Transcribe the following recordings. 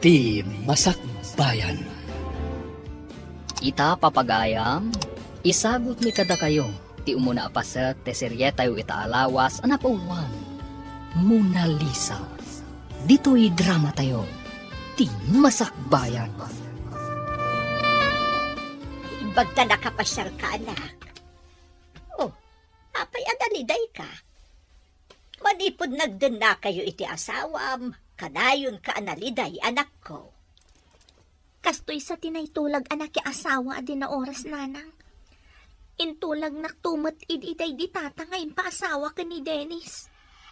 ti Masakbayan. Ita papagayam, isagot ni kada kayo, ti umuna apaset, te serye tayo itaalawas, anapawan, Mona Lisa. Dito'y drama tayo, ti Masakbayan. Bagta nakapasyal ka, anak. Oh, apay adaliday ka. Manipod nagdun na kayo iti asawam, kanayon ka analiday, anak ko. Kastoy sa tinaytulag anak ki asawa adi na oras nanang. Intulag naktumot iday di tata ngayon pa asawa ka ni Dennis.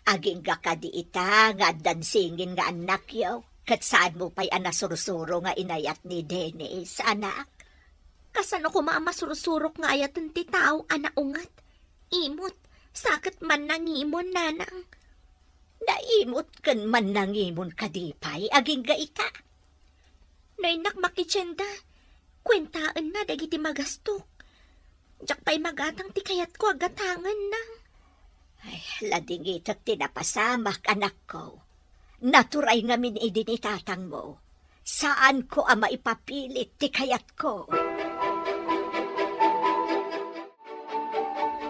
Aging ga ka di ita, nga dansingin nga anak yaw. Kat saan mo pa'y anasursuro nga inayat ni Dennis, anak? Kasano ko maamasursurok nga ayatan ti tao anaungat. Imot, sakit man nangimon nanang. Naimot kan man nangimon kadipay, aging ga ika. Nainak makitsenda, kwentaan na dagiti magastok. Diyak pa'y magatang ti kayat ko agatangan nang. Ay, lading itak tinapasamak, anak ko. Naturay nga min idinitatang mo. Saan ko ang maipapilit ti kayat ko?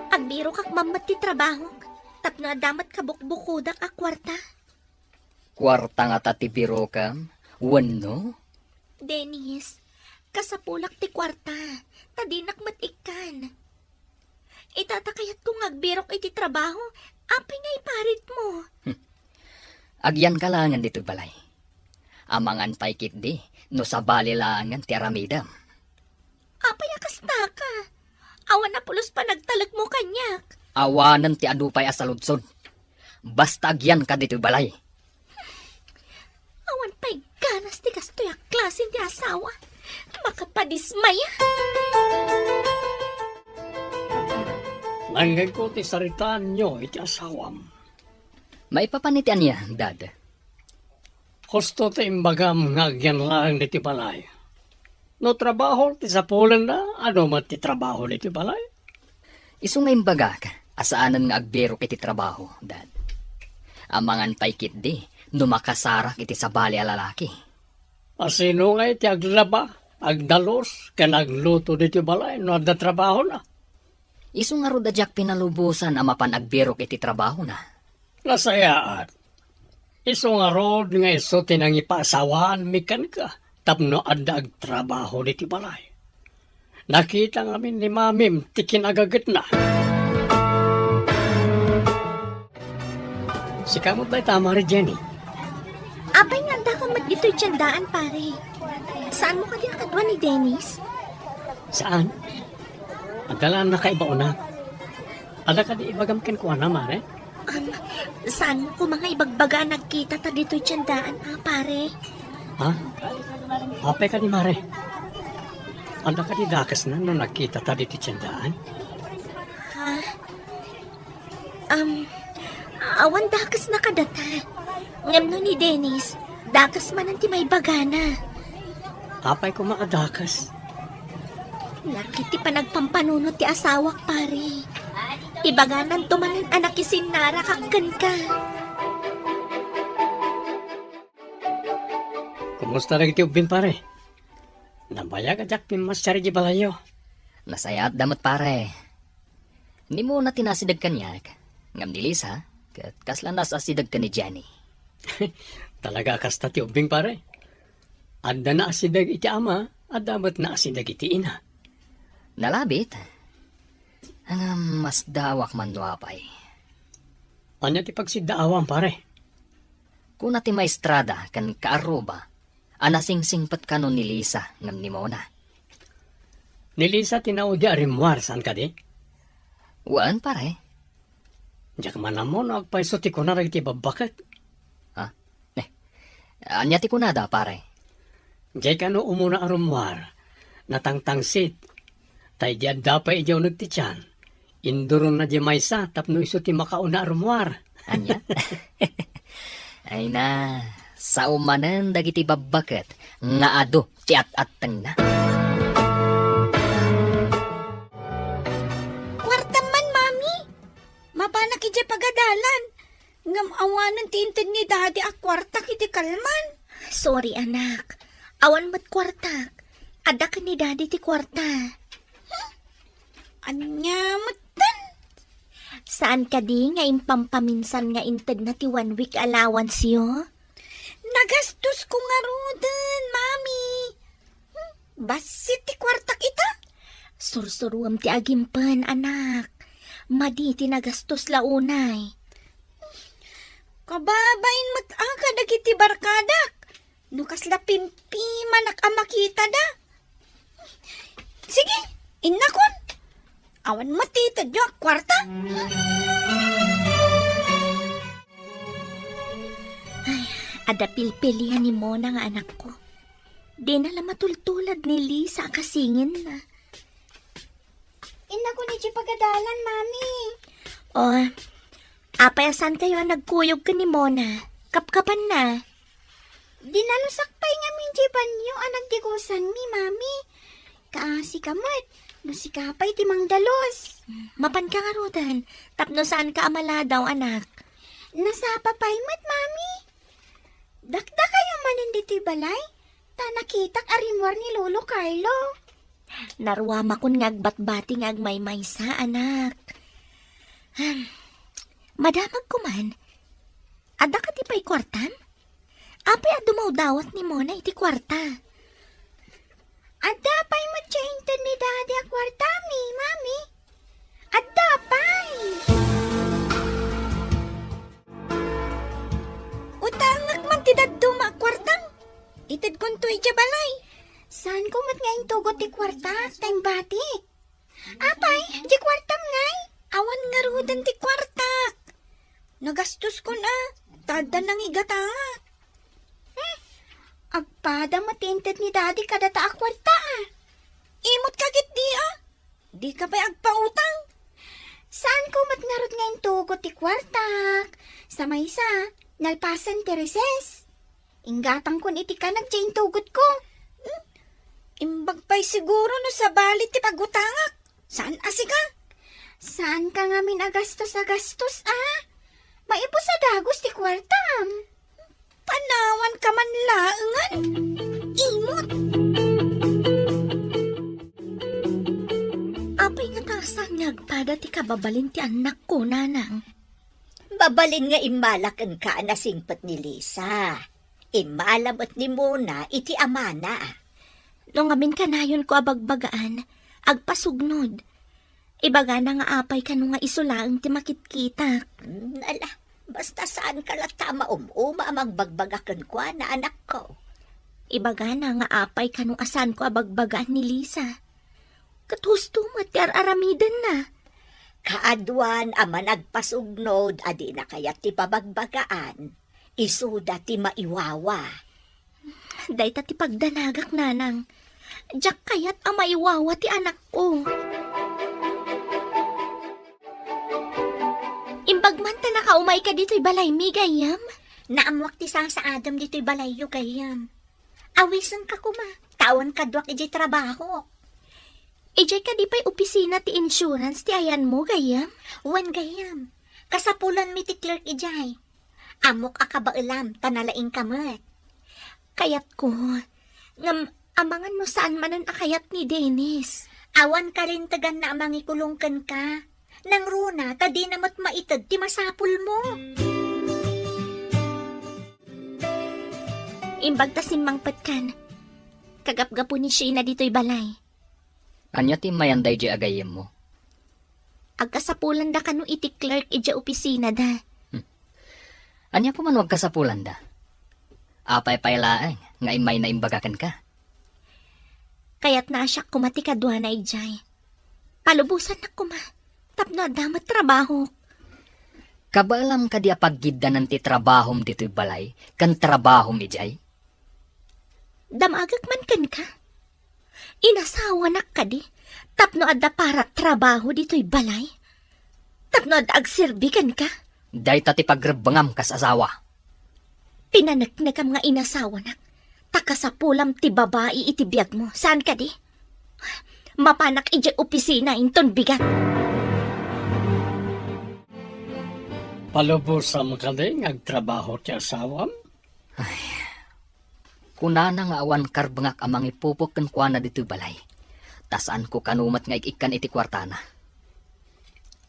Agbiro kak mamat ti trabaho, tapno damat kabukbukudak a kwarta. Kwarta nga tatibiro kam, wano? Dennis, kasapulak ti kwarta, tadinak matikan. Itatakayat kong agbirok iti trabaho, apay nga iparit mo. Agyan kalangan dito balay. Amangan paikit di, no sa balilangan ti aramidam. Apay akasta ka. Awan na pulos pa nagtalag mo kanyak. Awanan ti adupay asaludsod. Basta agyan ka dito balay. Awan pa'y ganas ti kastoy a klasin ti asawa. Makapadismaya. Langgay ko ti saritaan nyo iti asawam. Maipapanitian niya, dad. Husto ti imbagam nga agyan lang diti balay. No trabaho ti sapulan na, ano man ti trabaho diti balay? Isu nga imbagak, asaanan nga agbero iti trabaho, dad. Amangan paikit di, numakasarak iti sabali a lalaki. Asino nga iti aglaba, agdalos, kan agluto diti balay, no adda trabaho na. Isu nga rodadyak pinalubusan amapan agbero iti trabaho na. Nasayaan. Iso nga rod nga iso tinangipasawan mikan ka, tapno adda agtrabaho diti balay. Nakita ngamin ni mamim ti kinagagat na. Si kamot ba'y tama rin, Jenny? Apay nga da ka dito'y tiyandaan pare. Saan mo ka din kadwa ni Dennis? Saan? Adalaan na kaiba una. Ada ka di ibagamkin ko na, mare? Saan mo ko mga ibagbaga nagkita ta dito'y tiyandaan pare? Ha? Apay ka ni mare? Ada ka di dakas na nung nakita ta dito tiyandaan? Ha? Awan dakas na kadata. Ngam no ni Dennis, dakas man ang may bagana. Apay ko maadakas. Nakiti pa nagpampanunot ti asawak pare. Ibaganan tumanin anak isin nara kakkan ka. Kumusta rin iti ubin pare? Nabaya ka jak pinmasyari di balayo. Nasaya at damot pare. Ni mo na tinasidag kanyak. Ngam dilis ha, kat kaslanas asidag ka ni Jenny. Talaga kasta ti ubing pare. Adda na asidag iti ama, adamat na asidag iti ina. Nalabit. Ang mas dawak man duapay. Anya ti pagsidaawan pare? Kung nati maestrada kan kaaruba, anasingsingpat ka no ni Lisa ngam ni Mona. Ni Lisa tinawag di arimwar saan ka di? Waan pare? Diyak man mo na agpaiso ti ko na rin ti babakat. Ha? Anya ti kunada pare? Diyak ka no umuna arimwar, natangtangsit. Tay diyan dapay ijaw nagtityan. Induron na di maysa, tapno iso ti makauna arumwar. Anya? Ay na, sa umanan dagiti babaket, nga ado ti at-atang na. Kwarta man, mami. Mabana kiti pagadalan. Ngam awanan tintin ni daddy a kwarta kiti kalman. Sorry, anak. Awan mo't kwarta. Ada ka ni daddy ti kwarta. Anya matan. Saan ka di nga impampaminsan nga inted na ti 1 week allowance yo? Nagastos ko nga rodan, mami. Basit ti kwartak ita. Sursuruam ti agimpan, anak. Madi ti nagastos launay. Kababain mag-aga dagiti barkadak. Nukas la pimpi manak amakita da. Sige, inakon. Awan matitad yung kwarta. Ada pilpilihan ni Mona nga anak ko. Di na la matultulad ni Lisa kasingin na. Inako ni Di pagadalan, mami. Oh, apayasan kayo nagkuyog ka ni Mona. Kapkapan na. Dinalusak pa'y nga minjiban yung anak digusan mi, mami. Kaasi kamot. Nusikapay ti mangdalos. Mapan ka nga rodan. Tapno saan ka amala daw, anak? Nasapa pa'y mat, mami. Dakda kayo manin diti balay. Ta nakitak arimwar ni Lolo Carlo. Narwama kun ngagbat-bati ngagmaymay sa anak. Madamag ko man. Ada ka ti pa'y kwartan? Apay adumaw dawat ni Mona iti kwarta. Adda pa'y matchainted ni Daddy a kwarta mi, mami. Adda pa'y. Utangak man ti daduma kwartang. Itid kon to iti balay. Saan ko mat ngayon tugot ti kwarta? Tayong bati. Apay, di kwartam ngay. Awan nga rudan ti kwarta. Nagastos ko na. Tada nang igata. Agpada matinted ni Daddy kada ta kwarta. Imot kagit di Di ka ba agpautang? Saan ko mat ngarot ngayon tugot ti kwarta? Sa maysa, nalpasan ti reses. Ingatang kun iti ka nag-chain tugot ko. Imbag pa'y siguro no sa balit ti pagutangak. Saan asika? Saan ka nga minagastos-agastos Maipo sa dagos ti kwartam. Panawan ka man laangan. Imot. Apay nga tasan ngagpada ti kababalin ti anak ko, nanang. Babalin nga imalak ang ka na singpat ni Lisa. Imalamot ni Mona iti amana. Nung amin kanayon ko abagbagaan, agpasugnod. Ibaga na nga apay ka nung nga isulaang ti makitkitak. Ala, basta saan ka lata maumuma amang bagbagakan ko na anak ko. Ibaga na nga apay ka nung asan ko abagbagaan ni Lisa. Katusto matyar aramidan na. Kaadwan ama nagpasugnod adi na kayat ti pabagbagaan. Isuda ti maiwawa. Day ta ti pagdanagak, nanang. Diyak kayat ang maiwawa ti anak ko. Imbagman ta nakaumay ka dito'y balay mi, gayam. Naamwak ti sa Adam dito'y balayo gayam. Awisan ka kuma. Tawan kadwak iti trabaho. Ijay ka di pa'y opisina ti insurance ti ayan mo, gayam. Wan gayam. Kasapulan mi ti clerk ijay. Amok akabailam, tanalaing kamat. Kayat ko, ngam amangan mo saan manan akayat ni Dennis. Awan ka rin tagan na amang ikulungkan ka. Nang runa, tadi namat maitad ti masapul mo. Imbag ta simmangpat kan. Kagapgapo ni Sheena dito'y balay. Anya ti mayanday di agayem mo. Agkasapulan da kanu iti clerk ija opisina da. Anya po man wag kasapulan da. Apay paylaeng, nga imay na imbagakan ka. Kaya't naasyak kumati kadwa na ijay. Palubusan na kuma. Tapno damat trabaho. Kabalam ka di apaggidanan ti trabahom dito'y balay, kan trabahom ijay. Damagak man kan ka. Inasawa nak ka di. Tapno adda para trabaho dito'y balay. Tapno adda agserbikan ka. Day ta ti pagrebangam kas asawa. Pinanagnagam nga inasawa nak. Takasapulam ti babae iti biyag mo. Saan ka di? Mapanak ija opisina inton bigat. Palubos sa mga agtrabaho ti asawam. Kunana nga awan karbangak amang ipupok kan kuana dito'y balay. Tasaan ko kanumat nga ikan iti kwartana.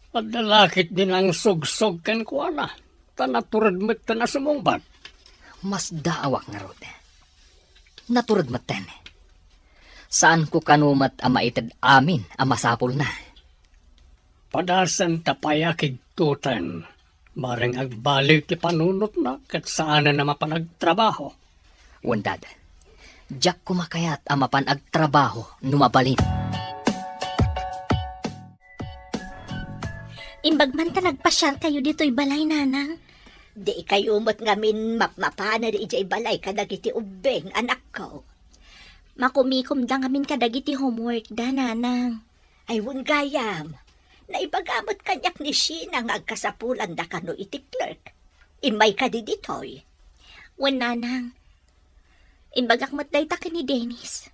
At dalakit din ang sugsog kan kuana. Tanaturad mo't na sumungbat. Mas daawak nga rod. Naturad maten. Saan ko kanumat ang maitid amin ang masapol na. Padasan tapayakig tutan. Maring agbaliw ti panunot na kat saan na mapanagtrabaho. Wandad, Jack kumakayat ang mapanagtrabaho numabalin. Imbag man ta nagpasyal kayo dito'y balay, nanang. Di kayo mo't ngamin mapmapana di ijay balay kadagiti ubeng anak ko. Makumikom da ngamin kadagiti homework da, nanang. Ay wun gayam. Naibagamot kanyak ni Sheena nga agkasapulan da kano iti clerk. Imay ka di ditoy. Wan, nanang. Imbagak matday ta ni Dennis.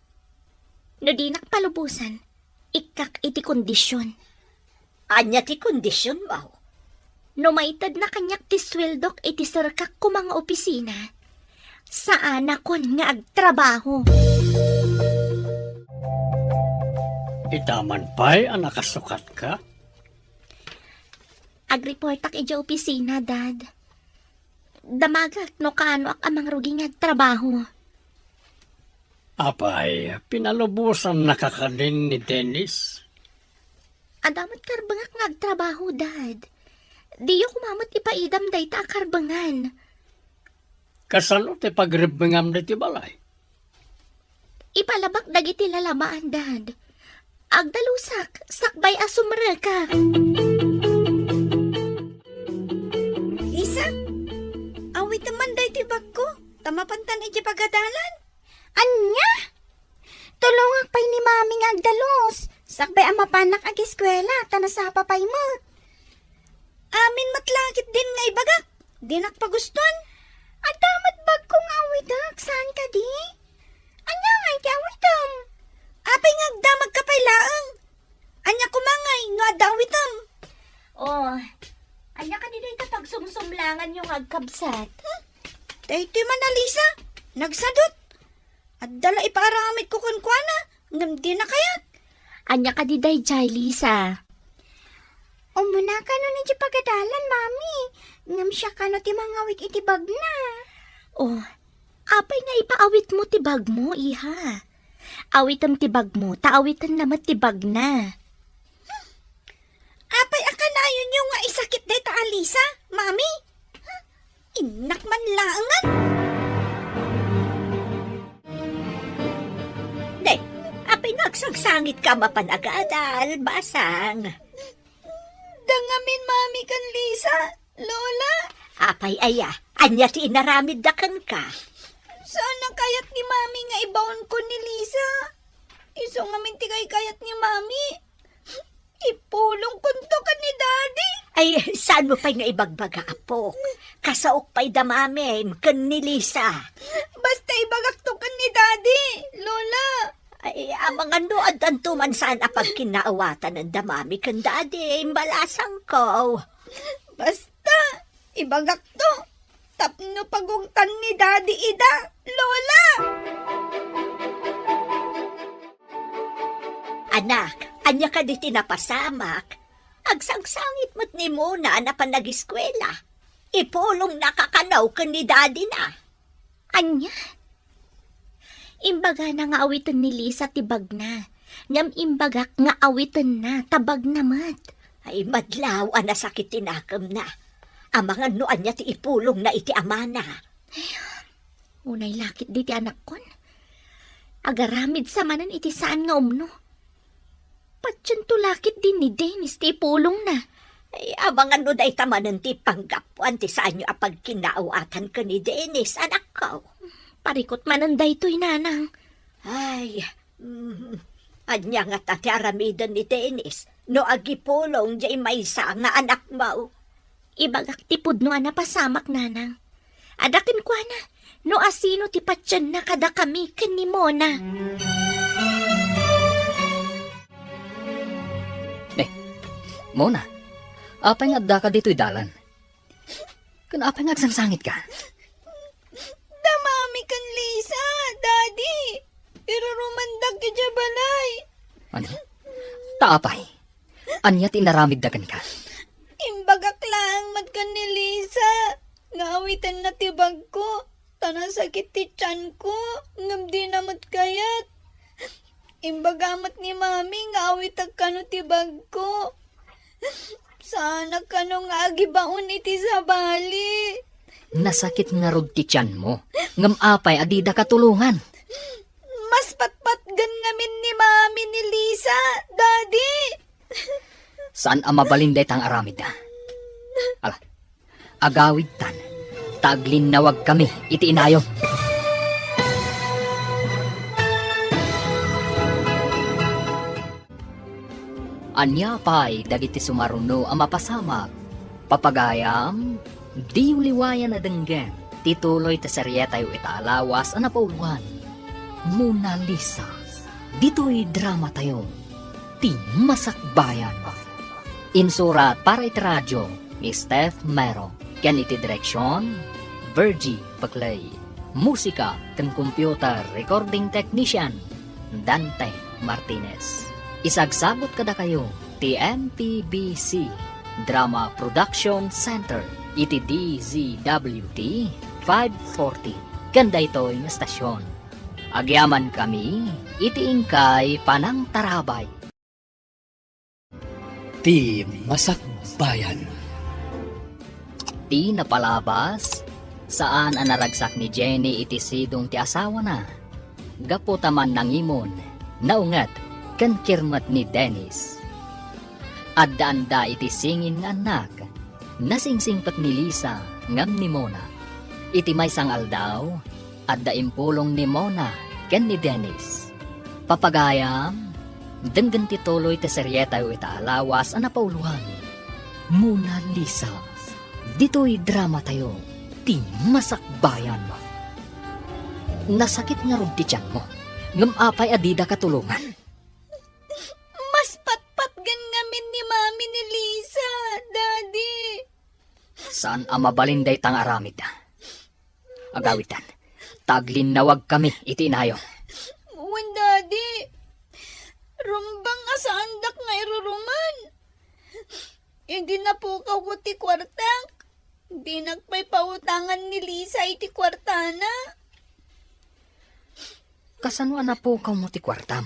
No di nakpalubusan, ikak iti kondisyon. Anya ti kondisyon mo. No maitad na kanyak ti sweldok iti sarkak ko mga opisina. Saan akon nga agtrabaho. Itaman pa'y ang nakasukat ka. Agreportak iti opisina, dad. Damagak no kaano ak amang rugi nga agtrabaho. Apay, pinalubusan nakakanin ni Dennis. Adamat karbangak nga agtrabaho, dad. Diyo kumamot ipaidam day ta karbangan. Kasano ti pagribingam ni ti balay. Ipalabak dagiti lalamaan, dad. Agdalusak, sakbay asumra ka. Lisa, awit naman day ti bagko. Tamapantan iti pagadalan. Anya? Tulungak pa'y ni mami nga agdalos. Sakbay ang mapanak ag eskwela, tanasapa pa'y mo. Amin matlakit din nga ibagak. Di nakpagustuhan. At damat bag kong awitak, saan ka di? Anya nga iti awitam? Apay nga agdamag ka pa'y laang. Anya kumangay, no adawitam. Oh, anya ka nila ito pag sumsumlangan yung agkabsat. Dahiti man na Lisa, nagsadot. At dala iparamit ko kunkwana, ngam di na kayat. Anya ka di day, Jai Lisa. Umuna ka no ni pagadalan, mami. Ngam siya ka no ti mangawik iti bag na. Oh, apay nga ipaawit mo tibag mo, iha. Awitam tibag mo, taawitan naman tibag na. Apay akanayon yung nga isakit day ta Alisa, mami. Inak man laangan. Day, apay nagsangsangit ka mapanagadal, basang. Dangamin mami kan Lisa, Lola. Apay aya, anya ti inaramid dakan ka. Sana kayat ni mami nga ibawon ko ni Lisa. Iso nga minti kayat ni mami. Ipulong kunto ka ni daddy. Ay, saan mo pa'y nga ibagbaga, apo? Kasaok pa'y damamim, kan ni Lisa. Basta ibagak to ka ni daddy, Lola. Ay, amang ano, adan tuman saan apag kinaawatan ng damami kan dadi, malasang ko. Basta, ibagak to. Tapno pagungtan ni daddy ida, Lola. Anak, anya ka di tinapasamak. Agsangsangit mo't ni Mona na panag-eskwela. Ipulong nakakanaw ka ni daddy na. Anya? Imbaga na nga awitan ni Lisa tibag na. Ngam imbagak nga awitan na, tabag namat. Ay, madlaw ang nasakit tinakam na. Amangan noan niya ti ipulong na iti amana. Unay lakit di ti anak kon. Agaramid sa manan iti saan nga umno. Patyan to lakit din ni Dennis ti ipulong na. Ay, amangan no day tamanan ti panggapuan ti saan niyo apag kinaawatan ka ni Dennis, anak ko. Parikot mananday to'y nanang. Ay, anya nga tati aramidan ni Dennis. No agipulong jay maysa nga anak mo. Ibagak tipod no ana pasamak nanang. Adakin kwa na, no asino ti patyan na kada kami ken ni Mona. Mona, apay nga adda ka dito'y dalan. Kan apay nga agsangsangit ka. Damami kan Lisa, ija balay. Ano? Taapay. Anya tinaramid dagan ka. Imbagak lang mad ka ni Lisa. Ngaawitan na tibag ko. Tanang sakit ti tiyan ko. Ngam di namat kayat. Imbagamat ni mami ngaawitan ka no tibag ko. Sana ka no nga agibaon iti sa bali. Nasakit nga rod ti tiyan mo. Ngam apay adida katulungan. Mas patpatgan ngamin ni mami ni Lisa, daddy. Saan ang mabalinday tang aramid na? Ala, agawid tan. Taglinawag kami, iti inayo. Anya pa'y dagiti sumaruno ang mapasamak. Papagayam, di uliwayan na denggen. Tituloy ta seryetayo itaalawas ang napauluan. Mona Lisa, dito'y drama tayo. Ti Masakbayan. Insurat para iti radyo ni Steph Mero. Ken iti direksyon, Virgie Paclay. Musika ken computer recording technician, Dante Martinez. Isagsagot kada kayo, ti MPBC Drama Production Center, iti DZWT 540. Ganda ito'y estasyon. Agyaman kami, iti ingkay panang tarabay. Ti Masakbayan. Ti napalabas, saan ang naragsak ni Jenny iti sidong ti asawa na. Gaputaman ng imon, naungat, kan kirmat ni Dennis. Adda-anda iti singin nga anak, nasingsingpat ni Lisa, ngam ni Mona. Iti may sangal daw, adda impulong ni Mona, ken ni Dennis. Papagayam, denggan ti tuloy ti seryeta o itaalawas ang napauluhan. Mona Lisa, dito'y drama tayo, ti Masakbayan. Nasakit nga ron ti tiyan mo, ngam apay adida katulungan. Mas patpatgan ngamin ni mami ni Lisa, daddy. Saan ang mabalinday tang aramid na? Agawitan, taglinawag kami iti inayo. Wan, daddy. Rumbang asandak nga iruruman. Hindi na po ko ti kwartang. Hindi nagpay pautangan ni Lisa iti kwartana. Kasano na po ka mo ti kwartam?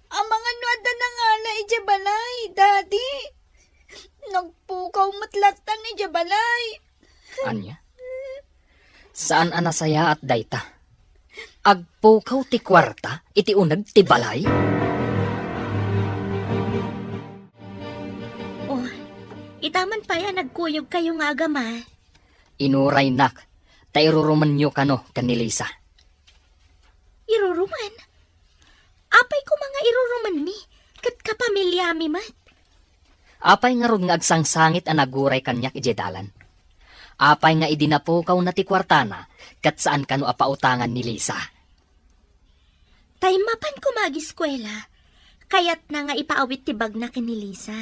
Ang mga nuada na nga na ijabalay, daddy. Nagpukaw matlatan ni Jabalay. Anya? Saan anasaya at dayta? Agpukaw ti kwarta, iti unag ti balay? Oh, itaman pa yan nagkuyog kayo nga agama. Inuray nak, tairuruman nyo kano kanilisa. Iruruman? Apay ko mga iruruman mi, kat kapamilya mi mat. Apay nga ron nga agsangsangit ang naguray kanyak ijedalan. Apay nga idinapukaw na ti kwartana, kat saan kano apautangan ni Lisa. Taymapan ko mag-eskwela, kayat na nga ipaawit ti bag na ni Lisa.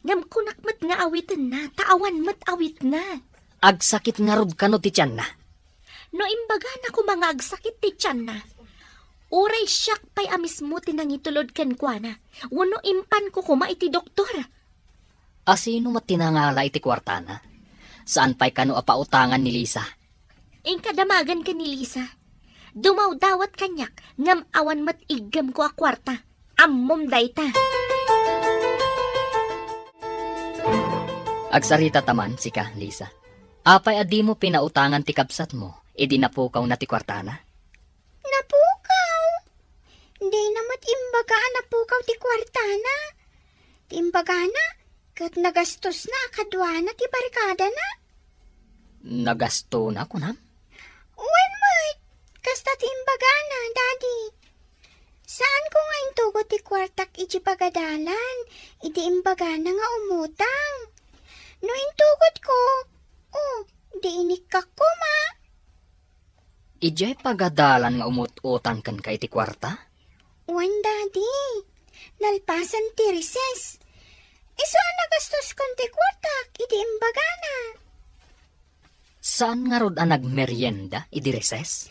Ngam kunakmat nga awitan na, taawan mat awit na. Agsakit nga rod kano ti tiyan na. No imbaga na ko mga agsakit ti tiyan na. Uray siyak pay amis mo tinangitulod kan kwa na. Wano impan ko kuma iti doktor. Asino matinangala iti kwartana? Saan pa'y kano apautangan ni Lisa? Kadamagan ka ni Lisa. Dumaw dawat kanyak, ngam awan mat igam ko a kwarta. Ammom dayta. Agsarita taman, sika, Lisa. Apay adi mo pinautangan ti kabsat mo, idi napukaw na ti kwartana? Napukaw? Hindi namat imbaga napukaw ti kwartana. Ti imbaga na, kat nagastos na kadwana ti barkada na. Nagasto na ko na? When mat, kasta ti imbaga na, daddy. Saan ko nga intugo ti kwartak iti pagadalan, iti imbaga na nga umutang. No intugot ko, di inikak ko ma. Ijay pagadalan nga umut-utan kan ka iti kwarta? Wan, daddy. Nalpasan ti recess. Iso ang nagastos kon ti kwartak, iti imbaga na. Saan nga rod ang nagmeryenda, idi reses?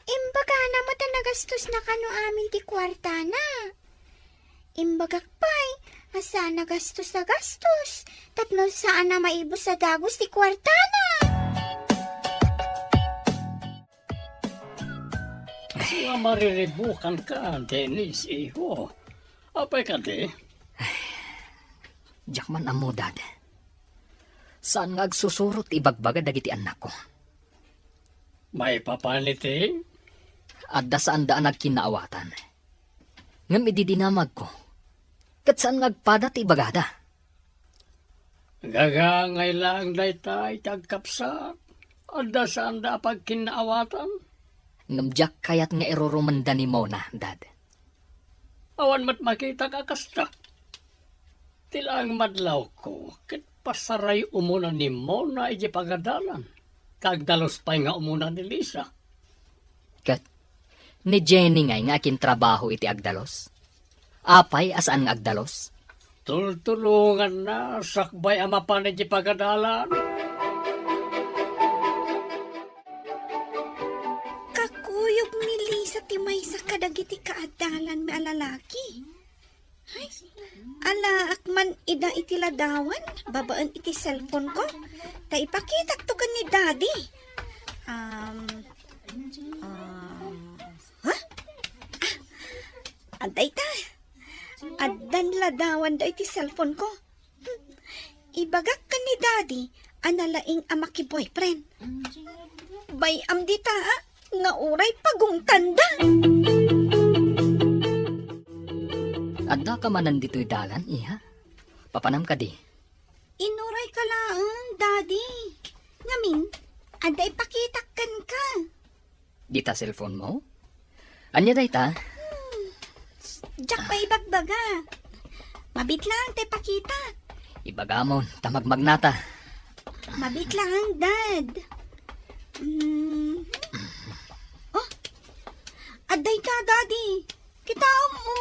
Imbaga na mata nagastos na kano amin ti kwarta na. Imbagak pa'y, asa nagastos na gastos. Tapno saan na maibos sa dagos ti kwarta na. Nga mariribukan ka, Dennis, iho. Apay ka di? Jakman amo, dad. Saan nga agsusurot ibagbaga dagiti anak ko? May papaniti? Adda saan daan nagkinaawatan. Ngam ididinamag ko. Kat saan ngagpada ti ibagada? Gagangay lang daytay tagkapsa. Adda saan da pagkinaawatan? Ngam jak kayat nga irurumanda ni Mona, dad. Awan mat makita ka kasta. Tilang madlaw ko, kit pasaray umuna ni Mona iji pagadalan. Kagdalos pa'y nga umuna ni Lisa. Kat, ni Jenny ngay nga akin trabaho iti agdalos. Apay asaan nga agdalos? Tultulungan na, sakbay ama pa ni iji pagadalan. Kakuyog ni Lisa ti may sa kadagiti kaadalan may alalaki. Ay, ala akman ida iti ladawan, babaan iti cellphone ko. Ta ipakita to kan ni daddy. Ha? Aday ta. Adan ladawan da iti cellphone ko. Ibagak kan ni daddy, analaing amaki boyfriend. Bayam dita, nga uray pagungtanda. Adda ka manan dito'y dalan, iha? Papanam ka di. Inuray ka lang, daddy. Ngamin, aday pakitakan ka. Dita cellphone mo? Anya day ta? Diyak pa ibagbaga. Mabit lang, tay pakita. Ibagamon, tamagmagnata. Mabit lang, dad. Oh, aday ka, daddy. Kita mo.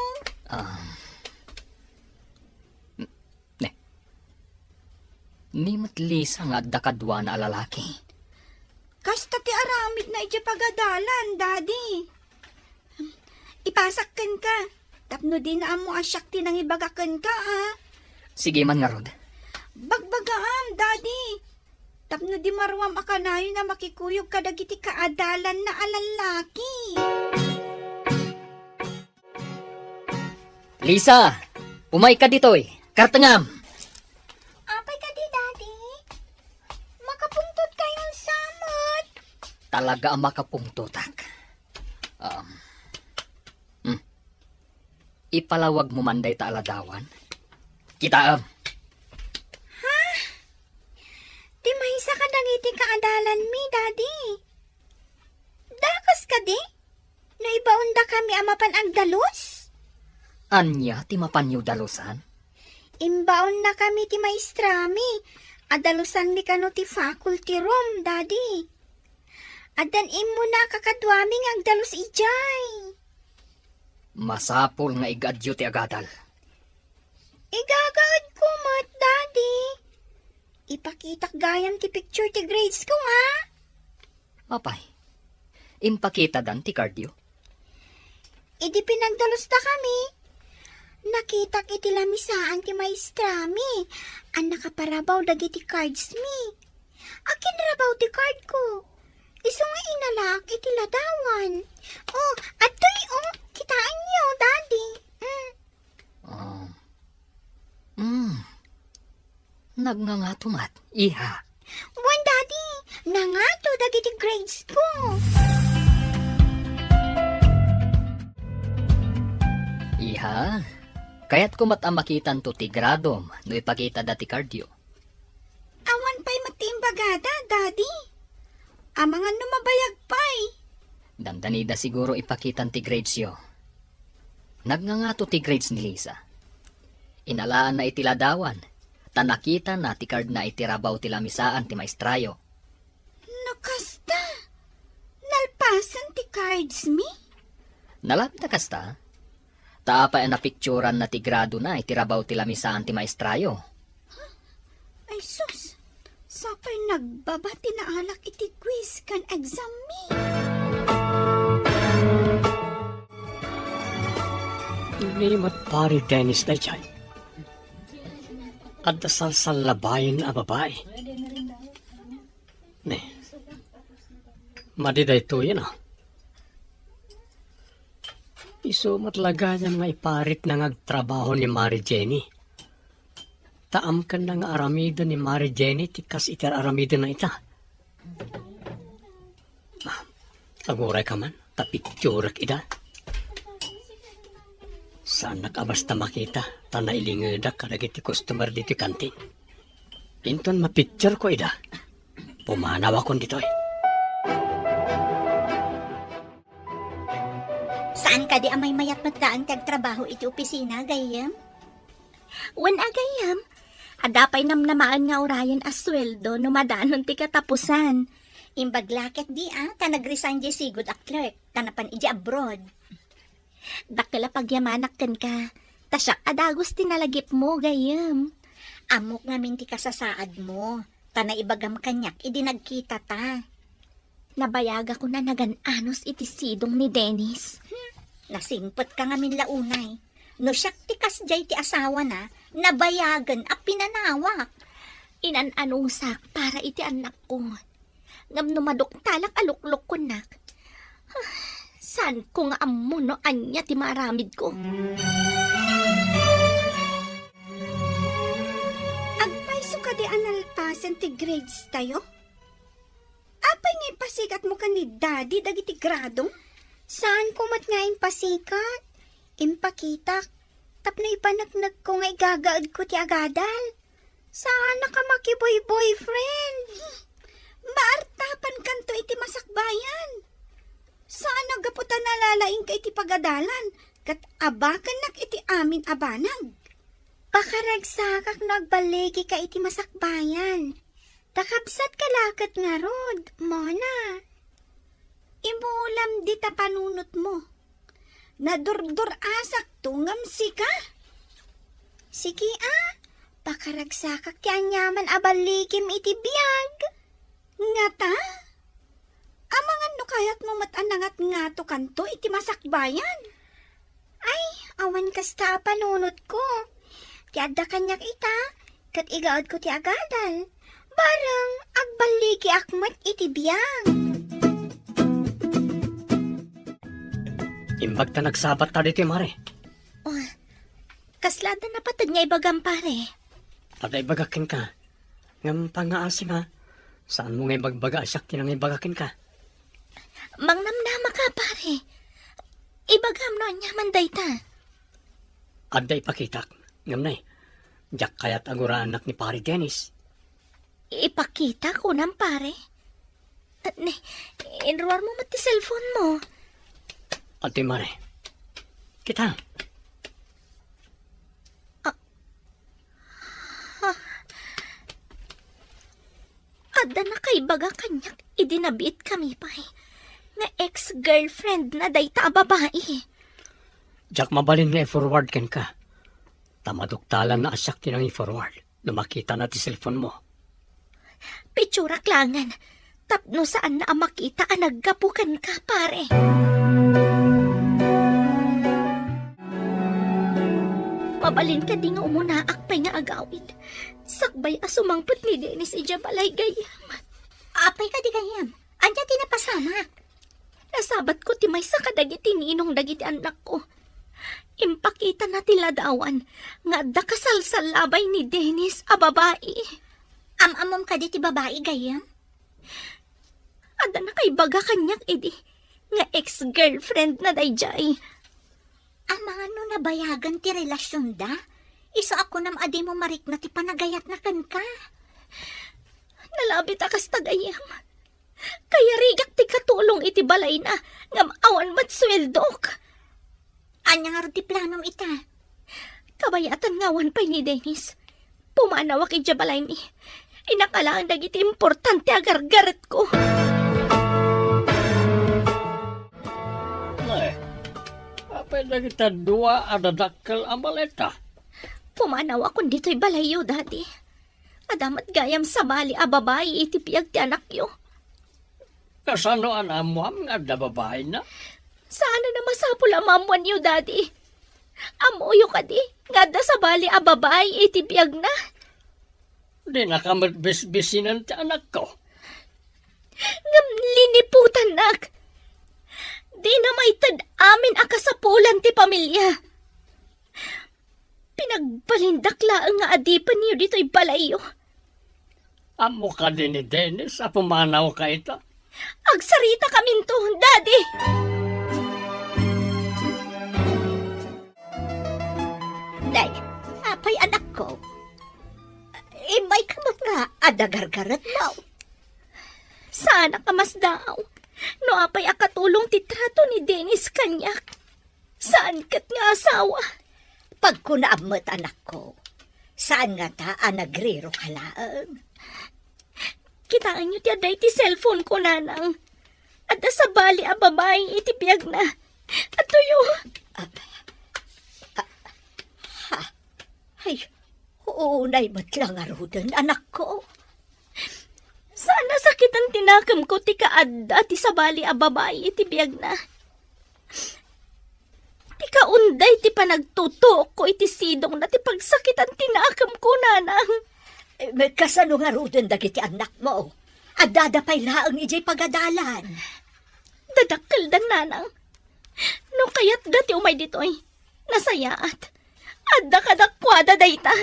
Ni Lisa nga adda kadwa na lalaki. Kasta ti aramid na iti pagadalan, daddy. Ipasakken ka. Tapno din na mo asyak ti nang ibagaken ka, ha? Sige man nga rod. Bagbagaam, daddy. Tapno di marwam akanayo na makikuyog kadagiti kaadalan na alalaki. Lisa! Umay ka dito'y. Kartangam! Apay ka di, daddy. Makapungtot kayong samot. Talaga ang makapungtutak. Ipalawag mo manday ta aladawan. Kita Di mahisa ka dagiti kaadalan mi, daddy. Dakas ka di? No ibaunda kami amapan agdalos? Anya ti mapanyo dalusan? Imbaon na kami ti maestrami. Adalusan mi kano ti faculty room, daddy. Adan imo na kakadwaming agdalos ijay. Masapol nga igadyo ti agadal. Igagad ko mat, daddy. Ipakitak gayam ti picture ti grades ko, ha? Apay, impakita dan ti cardio. Idi pinagdalos ta kami. Nakitak iti lamisaan ti maestrami. Ang nakaparabaw dagiti cards mi. Akin rabaw ti card ko. Iso nga inalak iti ladawan. Oh, atoy kitaan niyo, daddy. Nagnangatumat, iha. Wan, daddy. Nangato dagiti grades ko. Iha, kaya't kumatamakita to ti gradom no ipakita dati cardio. Awan pa'y matiimbagada, daddy. Amangan no mabayag pa'y. Dandanida siguro ipakitan ti grades yo. Nagngangato ti grades ni Lisa. Inalaan na itiladawan. Tanakita na ti card na itirabaw ti lamisaan ti maestrayo. Nakasta. Nalpasan ti cards mi. Nalapit na kasta. Taapa na picturan na ti grado na itirabaw ti lamisaan ti maestrayo. Ay sus. Sapay nagbabati na alak iti quiz kan exam mi. ni mat pari Dennis na dyan. At dasal labayin ang babae. Ne, madiday to yan ah. Iso matlagayan nga iparit na ngagtrabaho ni Mari Jenny. Taam ka na nga aramido ni Mari Jenny tikas itar aramido na ita. Aguray ka man, tapicturak ida. Saan nakabasta makita, tanailingadak kadagiti customer dito kantin. Inton mapicture ko ida. Pumanaw akong dito eh. Saan ka di amay mayat magdaan tagtrabaho iti opisina, gayam? Wan agayam, adapay namnamaan nga orayan as sweldo no madaanon ti katapusan. Imbaglaket di ta nag-resign di sigod a clerk, tanapan iji abroad. Dakila pagyamanak kan ka, tasyak adagos tinalagip mo gayam. Amok namin ti kasasaad mo, tana ibagam kanyak, idi nagkita ta. Nabayaga ko na nagananos iti sidong ni Dennis. Nasingpot ka ngamin launay. No siyak ti kasjay ti asawa na, nabayagan a pinanawak. Inan-anusak para iti anak ko. Ngam numadok talak aluklok ko nak. San ko nga ammo no anya ti maramid ko. Agpaiso ka di analpasan ti grades tayo? Apay nga pasikat mo ka ni daddy dagiti grado? Saan ko mat nga impasikat? Impakitak. Tapno ipanagnag ko nga igagaad ko ti agadal. Saan ka makiboy-boyfriend? Maartapan kanto iti masakbayan. Saan nagaputan nalalaing ka iti pagadalan? Kat abakan nak iti amin abanag. Pakaragsakak nagbalegi ka iti masakbayan. Takapsat kalakat nga rod, Mona. Imulam di ta panunot mo. Nadurdur asak tungam sika. Sige pakaragsakak ti anyaman abalikim iti biyag. Nga ta? Amangan no kayat mo matanangat nga to kanto iti masakbayan. Ay, awan kasta panunot ko. Ti adda kanyak ita, kat igaad ko ti agadal. Barang agbaligi akmat iti biyag. Imbag ta nagsabat ta dito mare. Kaslada na patad nga ibagam pare. At ibagakin ka. Ngam pangaasim ha. Saan mo nga ibagbaga asyak tinang ibagakin ka? Mangnamnama ka pare. Ibagam no anya manday ta. Adda ipakitak. Ngam na eh. Diyak kaya't agura anak ni pari Dennis. Ipakita ko ng pare. Enroar mo mati cellphone mo. Ate mare. Kita. Adda na kay baga kanyak idinabit kami pa nga ex-girlfriend na dayta babae. Diyak mabalin nga i-forward kan ka. Tamaduktalan na asyak tinang i-forward. Lumakita na ti cellphone mo. Pitsura klangan. Tapno saan na makita naggapukan ka pare. Mabalin ka di nga umunaak pa'y nga agawid. Sakbay asumangpot ni Dennis ijabalay gayam. Apay ka di gayam, anya tinapasamak. Nasabat ko ti may sa kadagiti ninong dagiti anak ko. Impakita na tiladawan nga da kasalsalabay ni Dennis a babae. Amamom ka di ti babae gayam. Ada na kay baga kanyak edi nga ex-girlfriend na dayjay. Ang mga no nabayagan ti relasyon da, isa ako nam adi mo marik na ti panagayat na kan ka. Nalabit akas tagayam. Kaya rigak ti katulong iti balay na ngam awan mat sweldok. Anya nga ro ti planom ita. Kabayatan ngawan pa ni Dennis. Pumanawak ijabalay ni. Inakalaan dagiti importante agargaret ko. Ay, apay na kita dua adadakkel amaleta. Pumanaw akong dito'y balayo, Daddy. Adamat gayam sa bali a babae iti piyag ti anak yo. Kasano ang amuam nga da babae na? Sana na masapul amamuan yo, Daddy. Amuyo ka di. Ngada sa bali a babae itibiyag na. Di na ka magbisbisinan ti anak ko. Ngam liniputan nak. Di na may tad amin a kasapulan ti pamilya. Pinagbalindaklaan nga adipan niyo dito'y balayo. Amo ka din ni Dennis, apumanaw ka ito. Agsarita kamin to, Daddy. Day, apay anak ko. May kamot nga adagargarat mo. Sana ka mas daw. No apay akatulong titrato ni Dennis kanyak. Saan kat nga asawa? Pag kunaamot anak ko, saan nga ta nagrero kalaan? Kitaan niyo ti aday ti cellphone ko, nanang. At sa bali a babae itibiyag na. At tuyo. Ay, unay ba't lang arudan, anak ko? Sana sakit ang tinakam ko ti kaadda ti sa bali a babae itibiyag na. Ti kaunday ti panagtuto ko iti sidong na ti pagsakit ang tinakam ko, nanang. May kasano nga rudan dagiti anak mo? At dadapay laang ijay pagadalan. Dadakkel dan, nanang. No kayat dati umay ditoy. Nasayaat. Adda kadakwada dayta.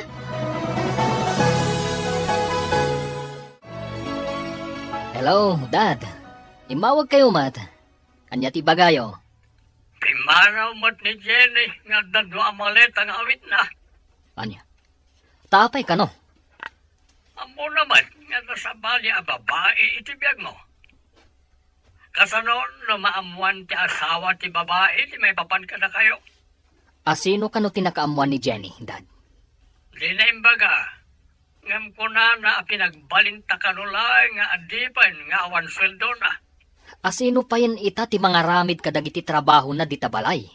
Hello, Dad. Imawag kayo, Mat. Anya ti bagayo? Pimanaw mo't ni Jenny, nga dadwa amalit ang awit na. Anya? Tapay ka, no? Amo naman, nga nasa bali a babae itibiyag mo. Kasano no maamuan ti asawa ti babae, ti may papan ka na kayo. Asino ka no tinakaamuan ni Jenny, Dad? Di na imbaga, ngam ko na pinagbalinta ka nulay nga adipan nga awan sweldo na. Asino pa yan ita ti mga ramid kadagiti trabaho na di tabalay?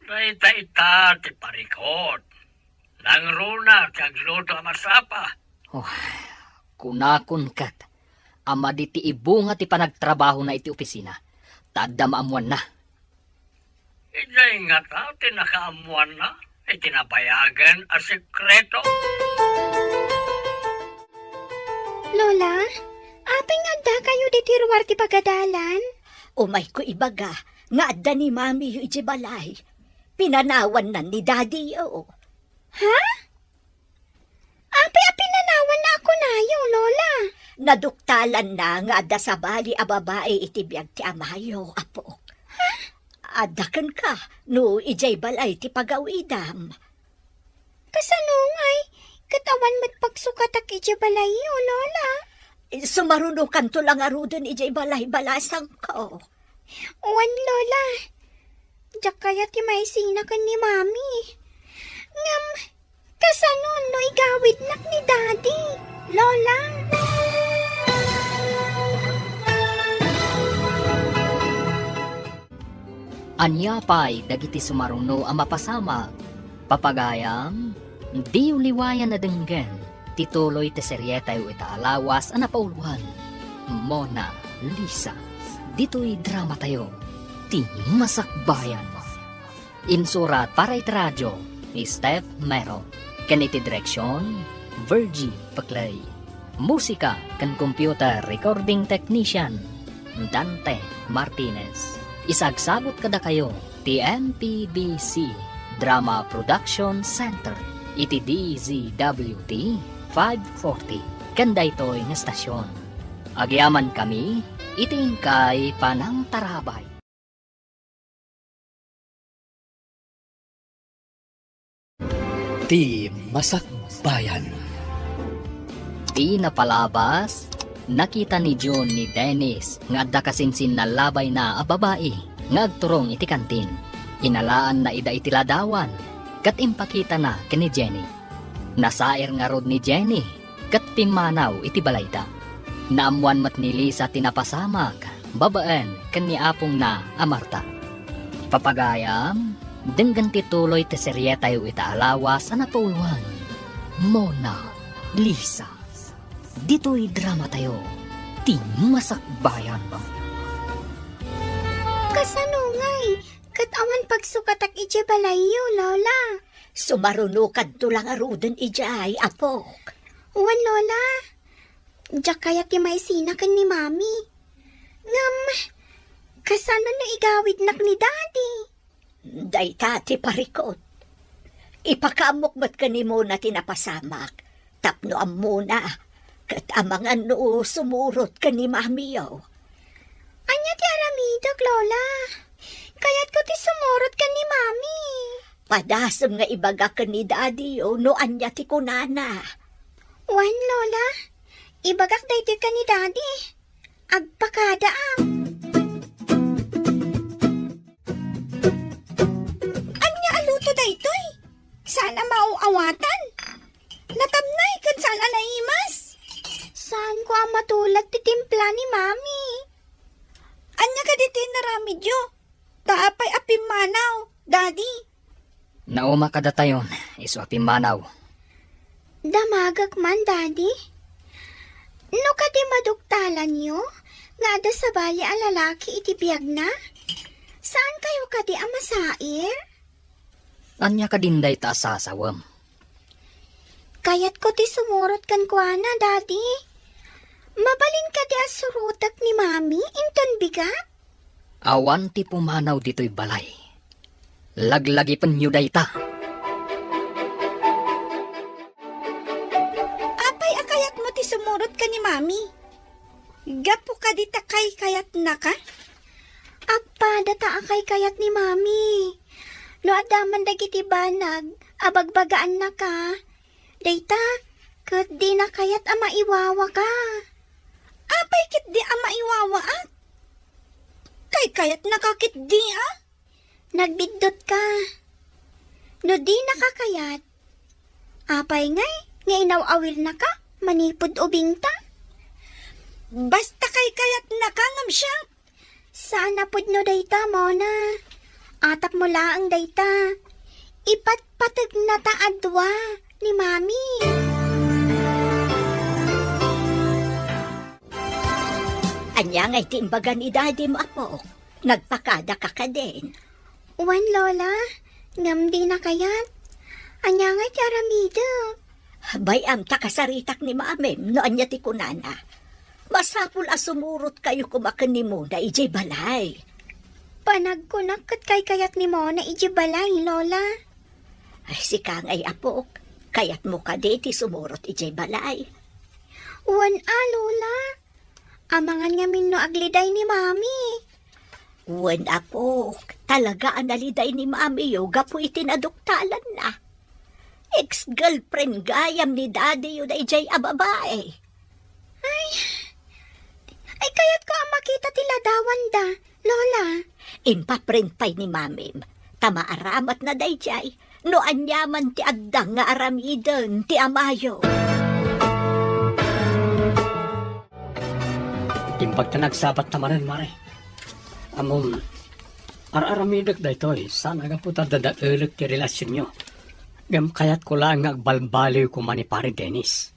Daita ita ti parikot. Nang runa ti agluto a masapa. Oh, kunakon kat. Ama di ti ibunga ti panagtrabaho na iti opisina. Tadda maamuan na. Ijay nga ta, tinakaamuan na. Itinabayagan a sekreto. Lola, apay nga da kayo di tiruar ti pagadalan? Umay ko ibaga, nga adda ni mami yu ijay balay. Pinanawan na ni daddy yo. Ha? Apay a pinanawan na ako nayo, Lola. Naduktalan na nga adda sa bali a babae itibiyag ti amayo, apo. Adakan ka, no ijay balay ti pagawidam. Kasanungay, katawan mat pagsukat ak iti balayo, Lola. Sumarunukan to lang arudan ijay balay balasang ko. Uwan, Lola. Diyak kaya ti maisina kan ni Mami. Ngam, kasanon no igawid nak ni Daddy, Lola. Anya pa'y dagiti sumaruno ang mapasama. Papagayam, di uliwayan na denggen. Tituloy te seryeta yu itaalawas ang napauluhan. Mona Lisa. Dito'y drama tayo. Ti Masakbayan. Insurat para itradyo ni Steph Mero. Kaniti direksyon, Virgie Paclay. Musika kan computer recording technician, Dante Martinez. Isagsabot kada kayo, TMPBC Drama Production Center, iti DZWT 540, kanda ito'y nga stasyon. Agyaman kami, itingkay panang tarabay. Ti Masakbayan. Di napalabas, nakita ni John ni Dennis nga adda kasinsin na labay na a babae nga agturong iti kantin. Inalaan na ida iti ladawan, kat impakita na kini Jenny. Nasair nga rod ni Jenny, kat pimanaw iti balayda. Naamuan mat ni Lisa tinapasamak, babaan kani apong na amarta. Papagayam, denggan tituloy ti seryeta yu itaalawas na napauluan. Mona Lisa. Dito'y drama tayo. Ti Masakbayan. Kasanungay, kat awan pagsukatak iti balayo, Lola. Sumarunukan to lang aruden ijay, apok. Uwan, Lola. Diyak kaya ti may sinakan ni Mami. Ngam, kasano na igawid nak ni Daddy? Day tati parikot. Ipakamok ba't ka ni mo na tinapasamak? Tapno am muna. Kat amangan no sumurot ka ni Mami yaw. Anya ti aramidok, Lola. Kaya't ko ti sumurot ka ni Mami. Padasam nga ibaga ka ni Daddy yaw no anya ti kunana. Wan, Lola. Ibagak dahi ka ni Daddy. Agpakada ang. Anya aluto daytoy. Sana mauawatan. Natamnay kan sana naimas. Saan ko ang matulad ti timpla ni Mami? Anya ka diti naramidyo. Taapay apim manaw, Daddy. Nauma kada tayon, iso api manaw. Damagag man, Daddy. No kadi maduktalan nyo, nga ada sa bali ang lalaki iti biyag na? Saan kayo kadi ang masair? Anya ka dinday ta sasawam. Kayat ko ti sumurot kan kuana, Daddy. Mabalin kadi ang surutak ni Mami, inton bigat? Awan ti pumanaw dito'y balay. Laglagi panyo dayta. Apay akayat mo ti sumurot ka ni Mami. Gapo ka di takay kayat na ka? Agpada ta akay kayat ni Mami. No adaman dagiti banag, abagbagaan na ka. Dayta, kat di na kayat ama iwawa ka. Apay kit di ama iwawa at? Kay kayat nakakit di Nagbidot ka. No di nakakayat. Apay ngay, ngay nawawil na ka, manipod ubing ta. Basta kay kayat nakangam siya. Sana pud no dayta mo na. Atap mo laang dayta. Ipatpatag na taadwa ni Mami. Anya nga'y timbaga ni Daddy mo, apok. Nagpakada ka ka din. Uwan, Lola. Ngam di na kayat. Anya nga'y tiaramido. Bayam ta kasaritak ni Mamim no anya ti kunana. Masapul asumurot kayo kumakan ni mo na ijay balay. Panagkunak kat kay kayat ni mo na ijibalay, Lola. Ay si Kang ay apok. Kayat mo ka di ti sumurot ijay balay. Uwan, Lola. Amangan nga min no agliday ni Mami. Wen apok, talaga analiday ni Mami yo gapo itinaduktalan na. Ex-girlfriend gayam ni Daddy yun ay jay ababae. Ay kayat ko ang makita tila dawan da, Lola. Impaprint pa'y ni Mamim. Tamaaramat na day jay. No anyaman ti addang nga aramiden ti amayo. Timbag ta nagsabat tamanan, Mare. Amom, araramidak da ito sana nga po ta dadailig ti relasyon nyo. Gam kayat ko lang agbalbaliw ko man ni pare Dennis.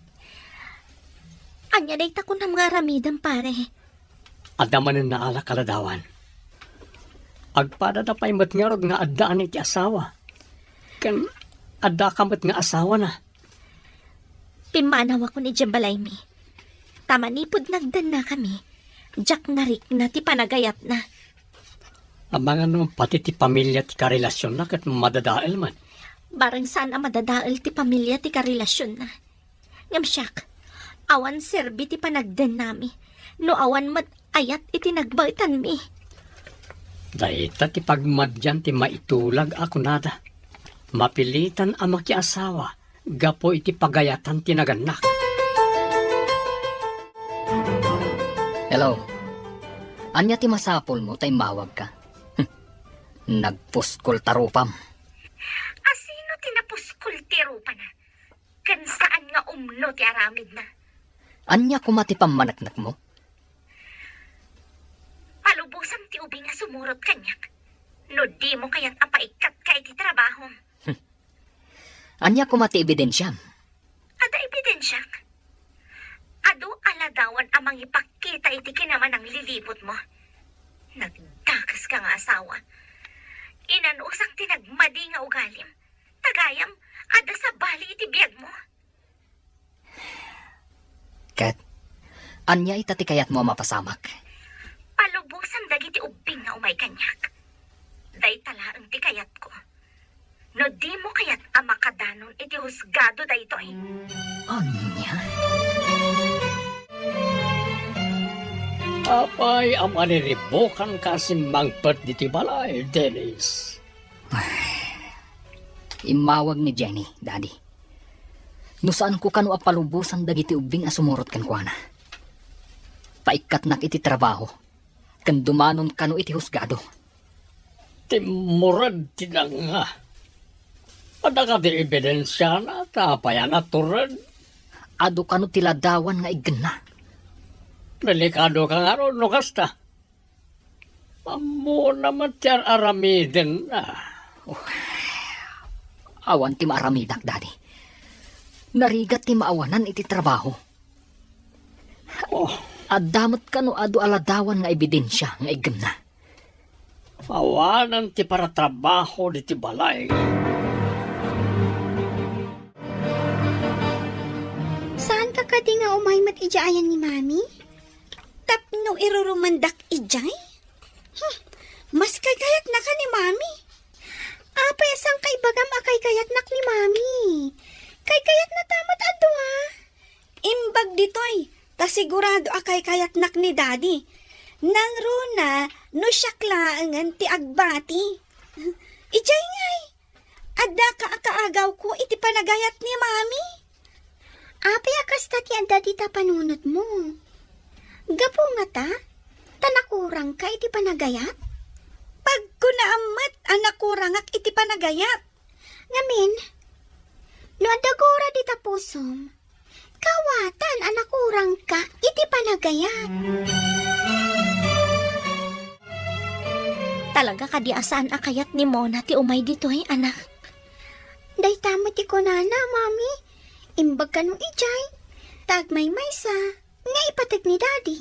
Anya dayta ko na mga ramidan, pare. Adaman na naala kaladawan. Agpada na pa'y matngarog nga addaan iti asawa. Kan adda kamat nga asawa na. Pimanaw ako ni Jambalay mi. Tamanipod nagdan na kami. Jack narik na ti panagayat na. Abangan no pati ti pamilya ti karelasyon na kat madadael man. Barang saan ang madadaal ti pamilya ti karelasyon na. Ngam siyak, awan serbi ti panagdan nami. No awan mat ayat iti nagbaitan mi. Dahita ti pagmadyan ti maitulag ako nada. Mapilitan ang makiasawa. Gapo iti pagayatan ti naganak. Hello. Anya ti masapol mo tay mawag ka. Nagpuskol tarupam. Asino tinapuskul ti rupa na? Kan saan nga umno ti aramid na? Anya kumati pamanaknak mo? Palubusan ti ubi nga sumurot kanyak. No di mo kaya't apaikat ka iti trabaho. Anya kumati ebidensyam? Ada ebidensya. Ado aladawan amang ipakita iti kinaman ang lilibot mo. Nagdakas ka nga asawa. Anya itati kayat mo mapasamak. Palubusan dagiti ubing nga umay kanyak. Day talaan ti kayat ko. No di mo kayat amakadanon iti husgado daytoy. Anya? Apay ang maniribukan kasi mangpet di tibalay, Dennis. Imawag ni Jenny, Daddy. No saan ko kano apalubusan dagiti ubing asumurot kan kuana. Paikat nak iti trabaho. Kan dumanon kano iti husgado. Timurad tinanga. Ada ka di ebidensya na tapayan at turad. Ado kano tiladawan nga igna. Delikado ka nga ron, no kasta. Amo naman tiyar aramidin na. Awan ti maaramidak, Daddy. Narigat ti maawanan iti trabaho. Oh, Adamot kano ado aladawan nga ebidensya nga igna. awanan ti para trabaho di ti balay. Saan ka kadi nga umaymat ijaayan ni Mami? Tapno irurumandak ijay? Mas kayat na ka ni Mami. Apay asang kay bagam akay kayat nak ni Mami. Kay kayat na tamat ado ha. Imbag ditoy, ta sigurado akay kayat nak ni Daddy. Nang runa, no syaklaangan ti agbati. Ijay ngay, ada ka akaagaw ko iti panagayat ni Mami. Apay akas tati ang Daddy ta panunot mo. Gapo nga ta, tanakurang ka iti panagayat? Pag kunaamat, anakurangak iti panagayat. Ngamin, no adagora di tapusom, kawatan anakurang ka iti panagayat. Talaga kadiasaan akayat ni Mona ti umay ditoy, anak. Day tama ti kunana, Mami. Imbag ka nung ijay. Tagmay maysa, nga ipatag ni Daddy.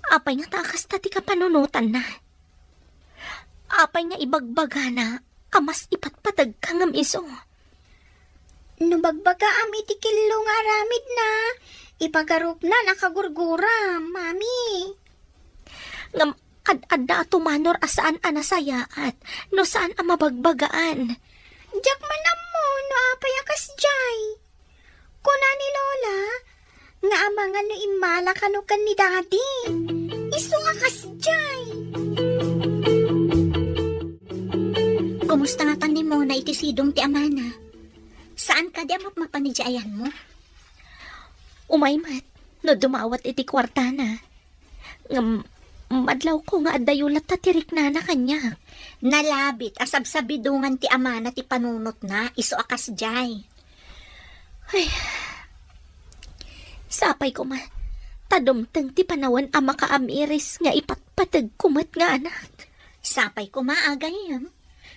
Apay nga takas tati ka panunutan na. Apay nga ibagbaga na, amas ipatpatag ka ngam iso. No bagbaga am iti kilo nga aramid na. Ipagarup na nakagurgura, Mami. Ngam ad-adda tumanor asaan anasaya at no saan ang mabagbagaan. Diyak manam mo, no apay akas jay. Kuna ni Lola, nga amangan no imala kanukan ni Daddy. Iso akas jay. Kumusta nga kan ni Mona iti sidong ti amana? Saan ka di amot mapanidyayan mo? Umaymat, no dumawat iti kwartana. Ngam, madlaw ko nga adayulat tatirik na kanya. Nalabit, asabsabidungan ti amana ti panunot na, iso akas jay. Ay, sapay ko ma, tadumteng ti panawan ama kaamiris nga ipatpatag kumat nga anak. Sapay ko maagayam.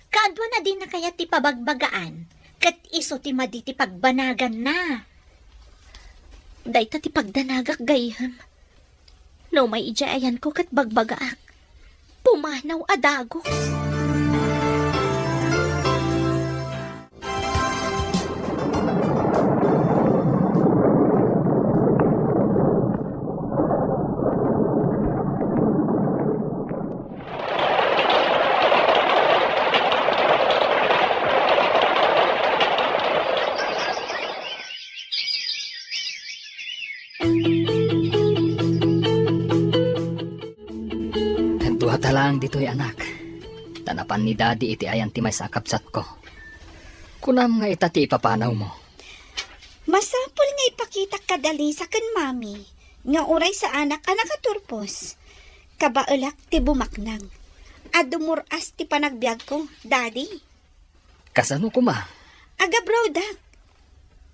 Kadwa na din na kaya ti pabagbagaan. Kat iso ti madi ti pagbanagan na. Dayta ti pagdanagak gayam. No may ijayan ko kat bagbagaak. Pumanaw adagos. Duhata lang dito'y anak. Tanapan ni Daddy iti ayan ti may sakapsat ko. Kunam nga itati ipapanaw mo. Masapol nga ipakita kadali sa kan Mami. Nga uray sa anak-anak aturpos. Kabaelak ti bumaknang. Adumuras ti panagbiag ko, Daddy. Kasano ko ma? Aga brodak.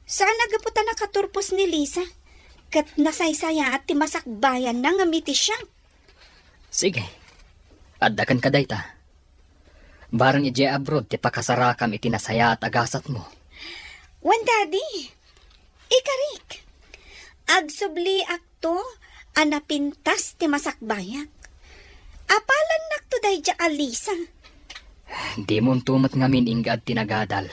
Saan nagaputan na katurpos ni Lisa? Kat nasaysaya at ti masakbayan na ngamiti siya. Sige. Addakan ka dayta. Barang ije abroad ti pakasarakam iti nasaya at agasat mo. Wan Daddy. Ikarik. Agsubli akto anapintas ti masakbayak. Apalan nakto day ja Alisa. Di mo tumat ngamin ingad tinagadal.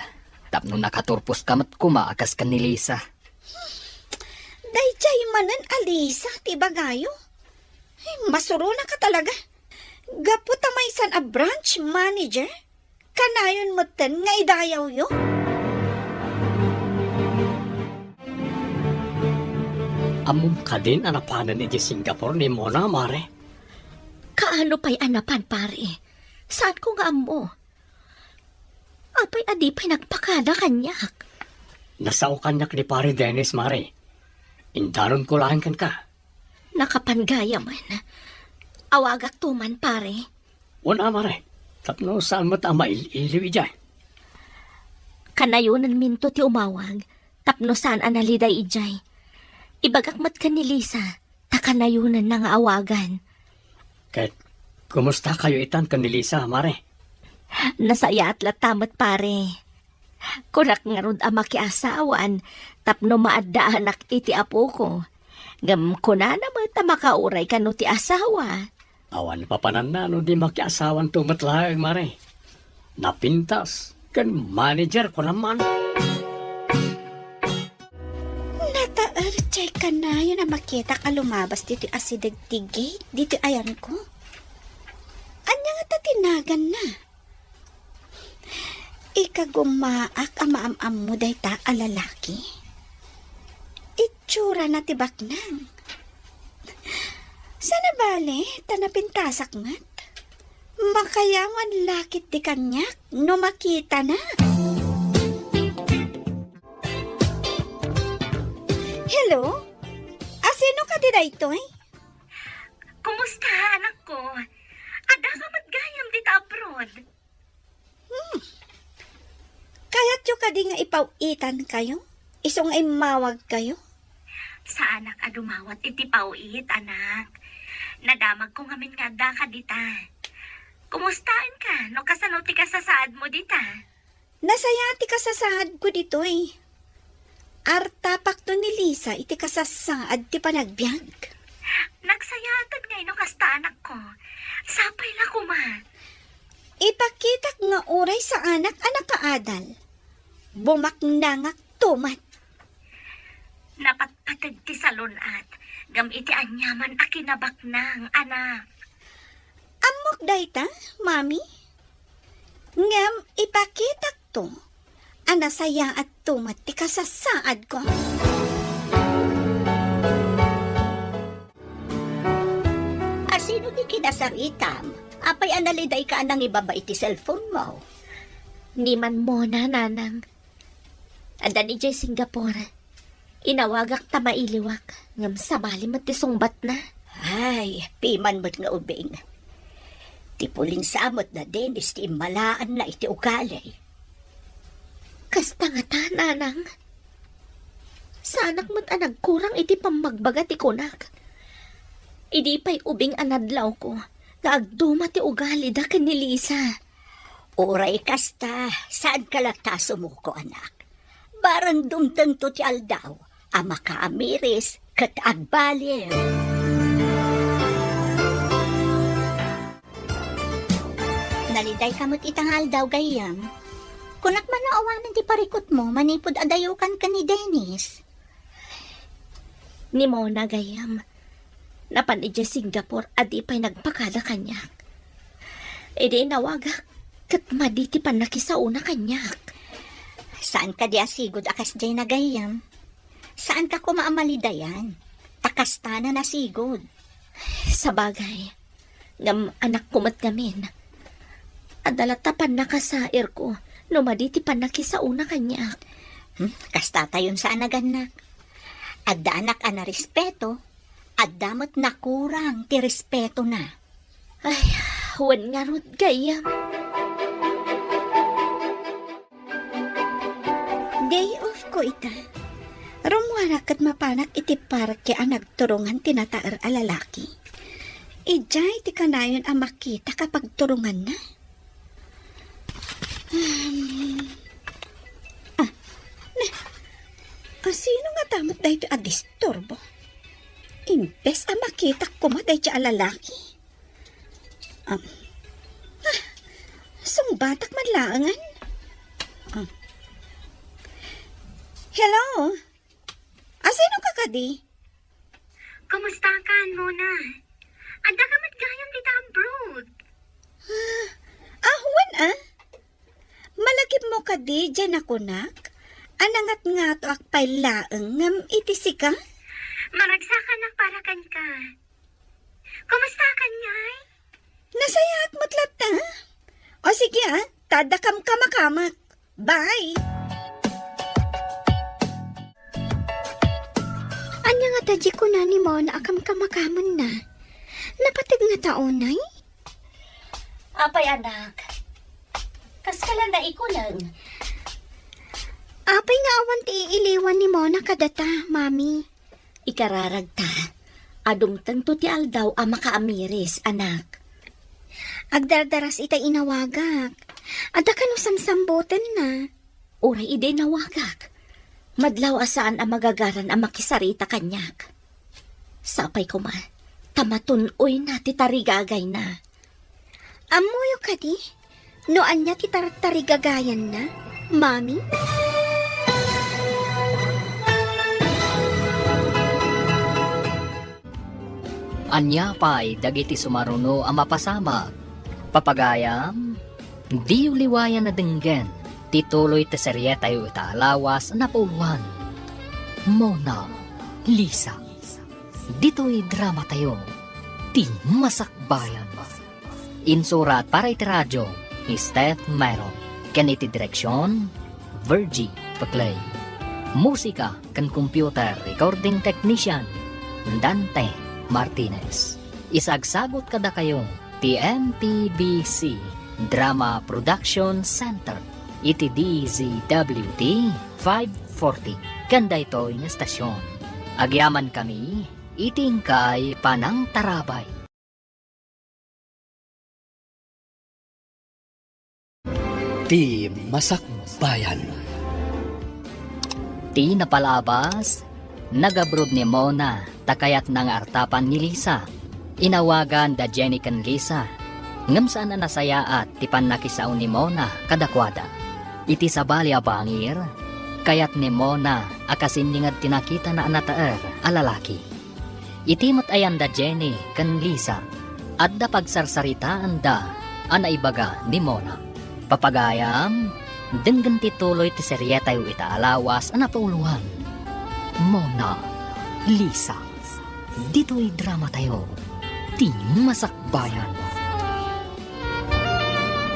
Tapno nakaturpos kamat kuma akas kan ni Lisa. Day Ijay manan Alisa, ti bagayo. Masuro na ka talaga. Gapu tamaysan a branch manager. Kanayon mo ten nga idayaw yo. Amom ka din anapanan iti Singapore ni Mona, mare. Kaano pa'y anapan, pare? Saan ko nga amo? Apay adi pa'y nagpakada kanyak. Nasao kanyak ni pare Dennis, mare. Indaron ko lang kan ka. Nakapangaya man. Awagak tuman, pare. Wala, mare. Tapno saan mo tama iliw ijay. Kanayunan minto ti umawag. Tapno saan analiday ijay. Ibagak mat ka ni Lisa. Takanayunan na nga awagan. Kahit kumusta kayo itan kan ni Lisa, mare? Nasaya at latamat, pare. Kurak nga rod ama ki asawan. Tapno maadda anak iti apo ko. Gam ko na naman ta makauray ka no ti asawa. Awan papanan na no di makiasawan tumatlaang, mare. Napintas. Kan manager ko naman. Nataar, chay ka na yun na makita ka lumabas dito asidag ti gate. Dito ayan ko. Anya nga tatinagan na. Ikagumaak amaam-am mo day ta alalaki. Itsura na tibak nang. Sana bale, tanapintasak ngat. Makayawan lakit di kanyak, no makita na. Hello? Asino ka di dayto eh? Kumusta, anak ko? Ada ka matgayam dito abroad. Kaya't yung ka di nga ipawitan kayo? Isong ay mawag kayo? Sa anak adumawat iti pauit, anak. Nadamag ko ngamin nga da ka dita. Kumustaan ka? No kasano ti kasasaad mo dita? Nasayati ka sa sahad ko dito eh. Artapak to ni Lisa iti kasasaad ti panagbiag. Nagsayatag ngay no kasta anak ko. Sapay la kuma. Ipakitak nga oray sa anak kaadal. Bumaknangak tumat. Napatpatag ti salunat. Gam iti anyaman akinabaknang, anak. Amok dayta, mami? Ngam ipakitak to. Anasaya at tumat ti kasasaad ko. Asino di kinasaritam? Apay analiday ka anang ibaba iti cellphone mo. Ni man mo na, nanang. Anda ni Jay Singapore. Inawagak ta mailiwak. Ngam sabali mat ti sungbat na. Ay, piman mo't nga ubing. Ti puling samot na Dennis ti malaan na iti ukalay. Kasta nga ta, nanang. Sa anak mo't anagkurang iti pamagbaga ti kunak. Idi pa'y ubing anadlaw ko. Gaagduma ti ugali da ni Lisa. Uray kasta, saan ka lataso mo ko, anak? Barang dumtang to ti aldaw, ama ka amiris, kat agbaliw. Naliday kamot itang aldaw gayam. Kunak man na awanan ti parikot mo, manipod adayukan ka ni Dennis. Ni Mona gayam. Napan ije Singapore adi pa'y nagpakada kanyak. Edi nawagak kat maditi pan nakisauna kanyak. Saan ka di asigod akas jay na gayam? Saan ka kumaamalidayan? Takasta na nasigod. Sa bagay, ngam anak kumat gamin. Adalata pan nakasair ko, no maditi pan nakisauna kanyak. Kasta tayon sa anaganak. Adda anak ana respeto, adamot na kurang ti respeto na. Ay, huwan nga rod gayam. Day off ko ita. Rumwara kat mapanak iti parke ang nagturungan tinataar a lalaki. Ijay ti kanayon ang makita kapag turungan na. Sino nga tamot dahi a disturbo? Imbes ang makita ko ma dahi a lalaki. Sungbatak madlaangan. Hello? Sino ka kadi? Kumusta ka, Mona? Anda ka matgayam dita abroad. Ahwan Malagip mo ka di dyan ako nak. Anangat nga to akpay laeng ngam itisi ka? Maragsakan na para kan ka. Kumusta ka nyay? Nasayaat mo't lata. O sige tadakam ka makamak. Bye! Anya nga tadji ko na ni mo na akam kamakaman na. Napatig nga taonay? Apay anak, kaskala na ikulang. Apay nga awan ti iiliwan ni mo na kadata, mami. Ikararag ta, adumtang to ti aldaw a makaamiris, anak. Agdardaras ita inawagak. Ada ka no samsamboten na. Uray ide nawagak. Madlaw asaan ang magagaran ang makisarita kanyak. Sapay ko ma, tamatunoy na ti tarigagay na. Amoyo ka di? Noan niya titarigagayan na, mami? Anya pa'y dagiti sumaruno ang mapasama. Papagayam, di uliwayan na dinggen, tituloy te serye tayo itaalawas na puluhan. Mona Lisa. Dito'y drama tayo, ti masakbayan. Insurat para iti radyo, Steph Meron. Kaniti direksyon, Virgie Paclay. Musika kan computer recording technician, Dante Martinez. Isagsagot kada kayo, TMPBC Drama Production Center. Iti DZWT 540. Kanda ito'y nga stasyon. Agyaman kami, iting kay Panang Tarabay. Ti Masakbayan. Ti napalabas, nagabrod ni Mona, takayat ng artapan ni Lisa. Inawagan da Jenny kan Lisa. Ngam saan na nasaya at tipan nakisaon ni Mona kadakwada. Iti sabali abangir, kayat ni Mona akasin ningad tinakita na anataer alalaki. Iti ayan da Jenny kan Lisa, at da pagsarsaritaan da anaibaga ni Mona. Papagayam, denggan tituloy ti serye tayo itaalawas ang napauluhan. Mona Lisa. Dito'y drama tayo, ti masakbayan.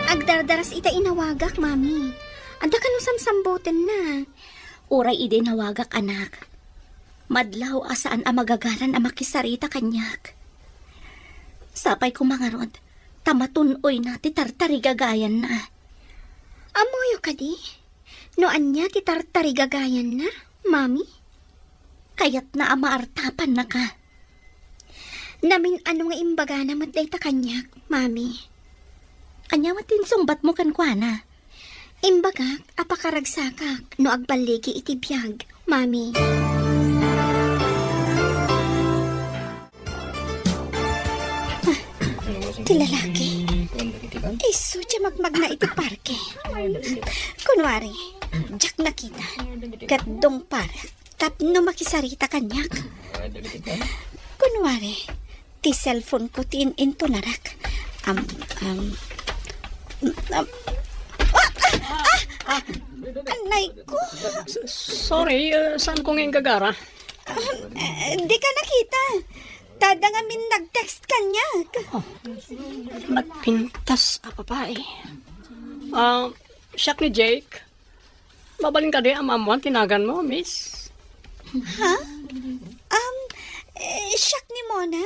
Agdardaras ita inawagak, mami. Ada ka no samsamboten na. Uray ide nawagak, anak. Madlaw asaan ang magagaran ang makisarita kanyak. Sapay ko mga rod, tamatunoy na ti tartarigagayan na. Amoyo ka di? Noan niya titarigagayan na, mami? Kayat na amaartapan na ka. Namin ano nga imbaga na matday ta kanyak, mami. Anya matin sumbat mo kan kwa na. Imbagak, apakaragsakak, no agbaligi iti biyag, mami. Ti lalaki. Iso, siya magmag na iti parke. Kunwari, jak nakita. Gatdong para. Tapno makisarita kanyak. Kunwari, ti cellphone ko tin-into narak. Anay ko. Sorry, saan ko ngayon gagara? Di ka nakita. Tada nga min nag-text kanyak. Nagpintas a babae. Siyak ni Jake. Mabalin ka di ang mamuan tinagan mo, miss. Ha? Siyak ni Mona.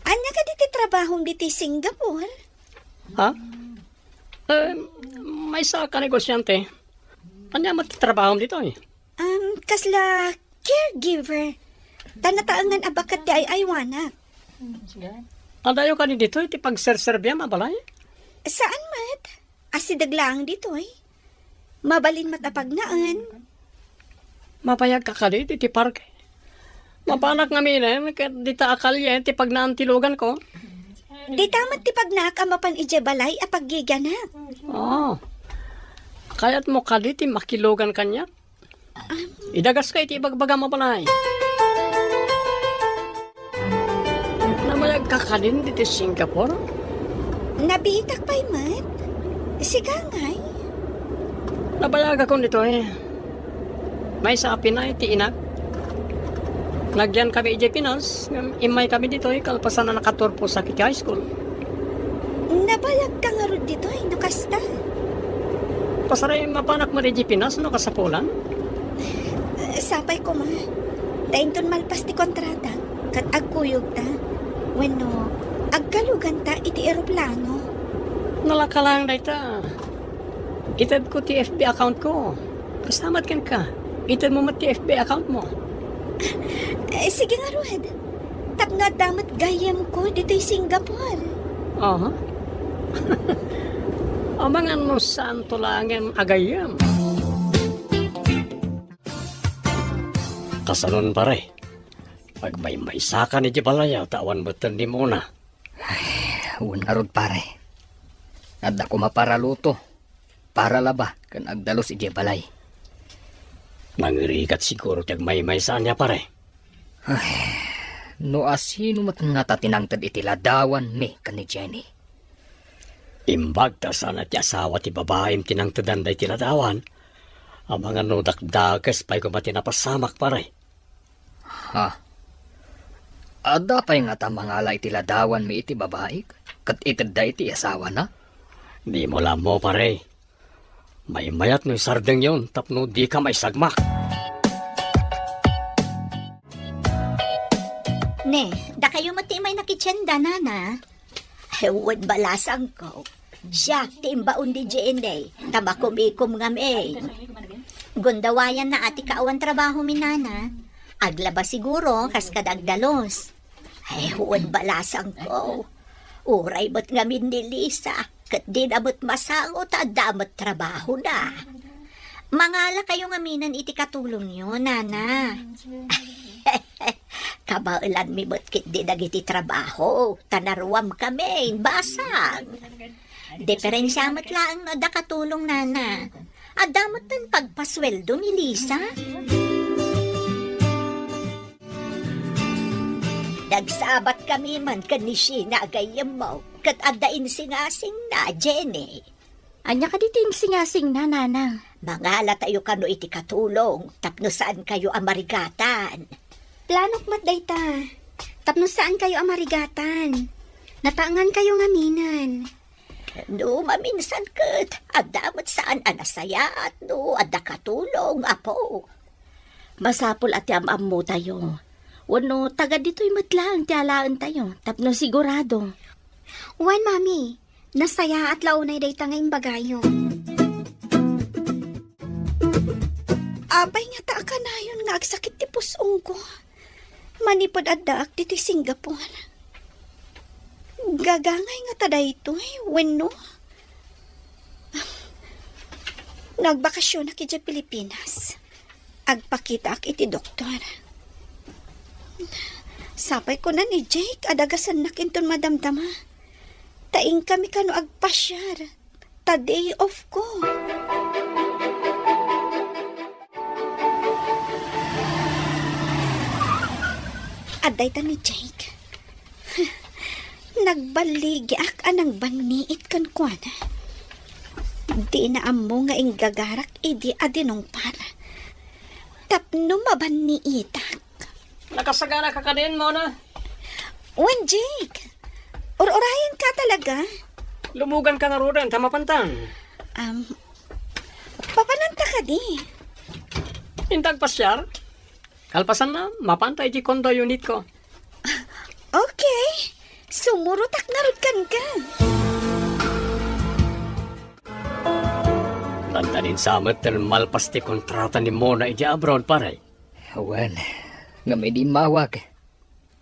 Anya ka diti trabahong diti Singapore? Ha? May sa ka negosyante. Ano yung matitrabaho dito eh? Kasla caregiver. Tanataangan abakat di ay aywana. Adayo ka ni dito, iti pagserserbya mabalay? Saan mat? Asidaglaang dito eh. Mabalin matapagnaan. Mapayag ka ka dito, iti parke. Mapanak nga minen, dita akalya, iti pagnaantilugan ko. Di tamat ti pagnak amapan ijebalay apaggiganak. Oo. Kaya't mo ka dito, makilugan kanya. Idagas ka iti ibagbaga mabalay. kakanin dito sa Singapore? Nabitak pa'y mat. Siga ngay. Nabayag ako nito eh. May sa Pinay, ti inak. Nagyan kami ije Pinas. Imay kami dito eh. Kalpasan na nakaturpo sa Kitty High School. Nabayag ka nga ron dito ay nakasta. Pasaray mapanak mo ije Pinas no kasapulan. Sapay ko ma. Dainton malpas ti kontrata. Kat agkuyog ta. Bueno, agkalugan ta iti eroplano. Nalaka lang dayta. Itad ko ti FB account ko. Kasamat kan ka. Itad mo mat ti FB account mo. Sige nga Ruhed. Tapno damat gayam ko dito'y Singapore. Aha. Amang ano saan tulangan agayam. Kasanon pare. Pag may saka ni Jibalaya, tawan beton di muna. Unarod pare. Adda ko maparaluto. Para laba kan agdalos ije balay. Mangirikat siguro tag may saan niya pare. No asino mat nga ta tinangtad iti ladawan mi kan ni Jenny. Imbag ta sana ti asawa ti babaem tinangtadan day tiladawan. Ang mga no dakdakas pa'y kumati napasamak pare. Ha? Ada pa nga ta mangala iti ladawan mi iti babaik. Kat itad da iti asawa na. Di mo lang mo pare. May mayat no sardeng yon tapno di ka may sagmak. Ne, da kayo matimay na kitsyenda, nana. Hewan balasang ko. Siya, timbaon di GNA. Tabakom-ikom nga may. Gundawayan na ati kaawan trabaho mi, nana. Aglaba siguro, kas kadagdalos. Hewan balasang ko. Uray ba't nga min ni Lisa. Kat di namot masangot at damot trabaho na. Mangala kayo nga minan iti katulong yun, nana. Kabailan mi ba't di dagiti trabaho. Tanaruam kami, basang. Diferensya mat lang no da katulong, nana. Adamot tan pagpasweldo ni Lisa. Nagsabat kami man kanisi na agayam mo. Kat adain singasing na, Jenny. Anya ka diting singasing na, nanang. Mangala tayo kano iti katulong. Tapno saan kayo amarigatan. Planok mat dayta. Tapno saan kayo amarigatan. Nataangan kayo ngaminan. No, maminsan kat. Adamat saan anasaya at no, ada katulong, apo. Masapul at yamam mo tayo. Wano, taga dito'y matlang tialaan tayo. Tapno sigurado. Wan, mami. Nasaya at launay dayta ngayong bagayo. Abay nga ta ka na yun nga agsakit ti pusong ko. Manipod at daak diti Singapore. Gagangay nga ta dayto Weno. Nagbakasyon na kidya Pilipinas. Agpakita ak iti doktor. Sapay ko na ni Jake, adagasan na kinton madamdama. Taing kami kano agpasyar. Ta day off ko. Aday ta ni Jake. Nagbaligi ak anang baniit kan kuana. Di na amo nga inggagarak idi adinong para. Tapno mabaniitak. Nakasagana ka kanin mo na. Wen, Jake. Or-orayan ka talaga. Lumugan ka na rodan, tamapantan. Papananta ka di. Intag pasyar. Kalpasan na, mapantay di kondo unit ko. Okay. Sumurutak na rudkan ka. Lantanin sa amat malpas ti kontrata ni Mona iti abroad pare. Wen, nga may di mawag.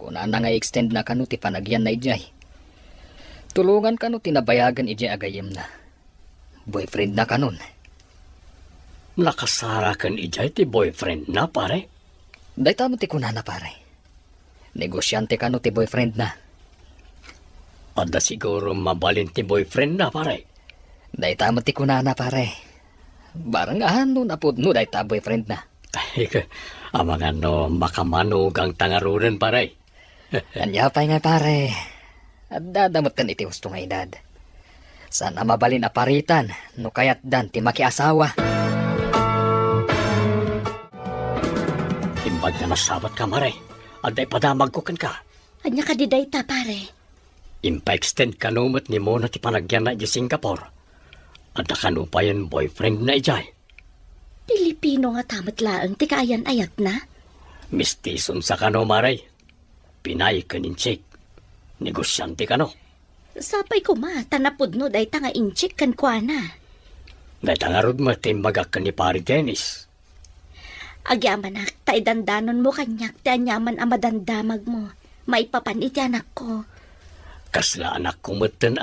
Kung na nga extend na kanu ti panagyan na ijay. Tulungan kanu tinabayagan ijay agayem na. Boyfriend na kanon. Nakasara kan ijay ti boyfriend na pare. Day tamo ti kunana pare. Negosyante kanu ti boyfriend na. Ada siguro mabalin ti boyfriend na pare. Day tamo ti kunana pare. Barang ano na po no day ta boyfriend na. Amang ano makamanog ang tangarunan pare. Kanya pa nga pare. At dadamot kan iti husto nga edad. Sana mabalin aparitan, no kayat dan ti makiasawa. Imbag na nasabat ka, Maray. Aday padamag ko kan ka. Anya ka diday ta, pare. Impa-extend ka numot ni Mona ti panagyan na di Singapore. At nakanupayan boyfriend na ijay. Pilipino nga tamat laang ti kaayan ayat na. Mistison sa kano, Maray. Pinay ka ninchik. Negosyante ka no. Sapay ko ma, tanapod no day tanga inchik kan kwa na. Dahil tangarod mo timbagak ka ni Pari Dennis. Agyaman nak, taidandanon mo kanyak, ti anyaman amadandamag mo. Maipapanit yan ako. Kasla anak ko matan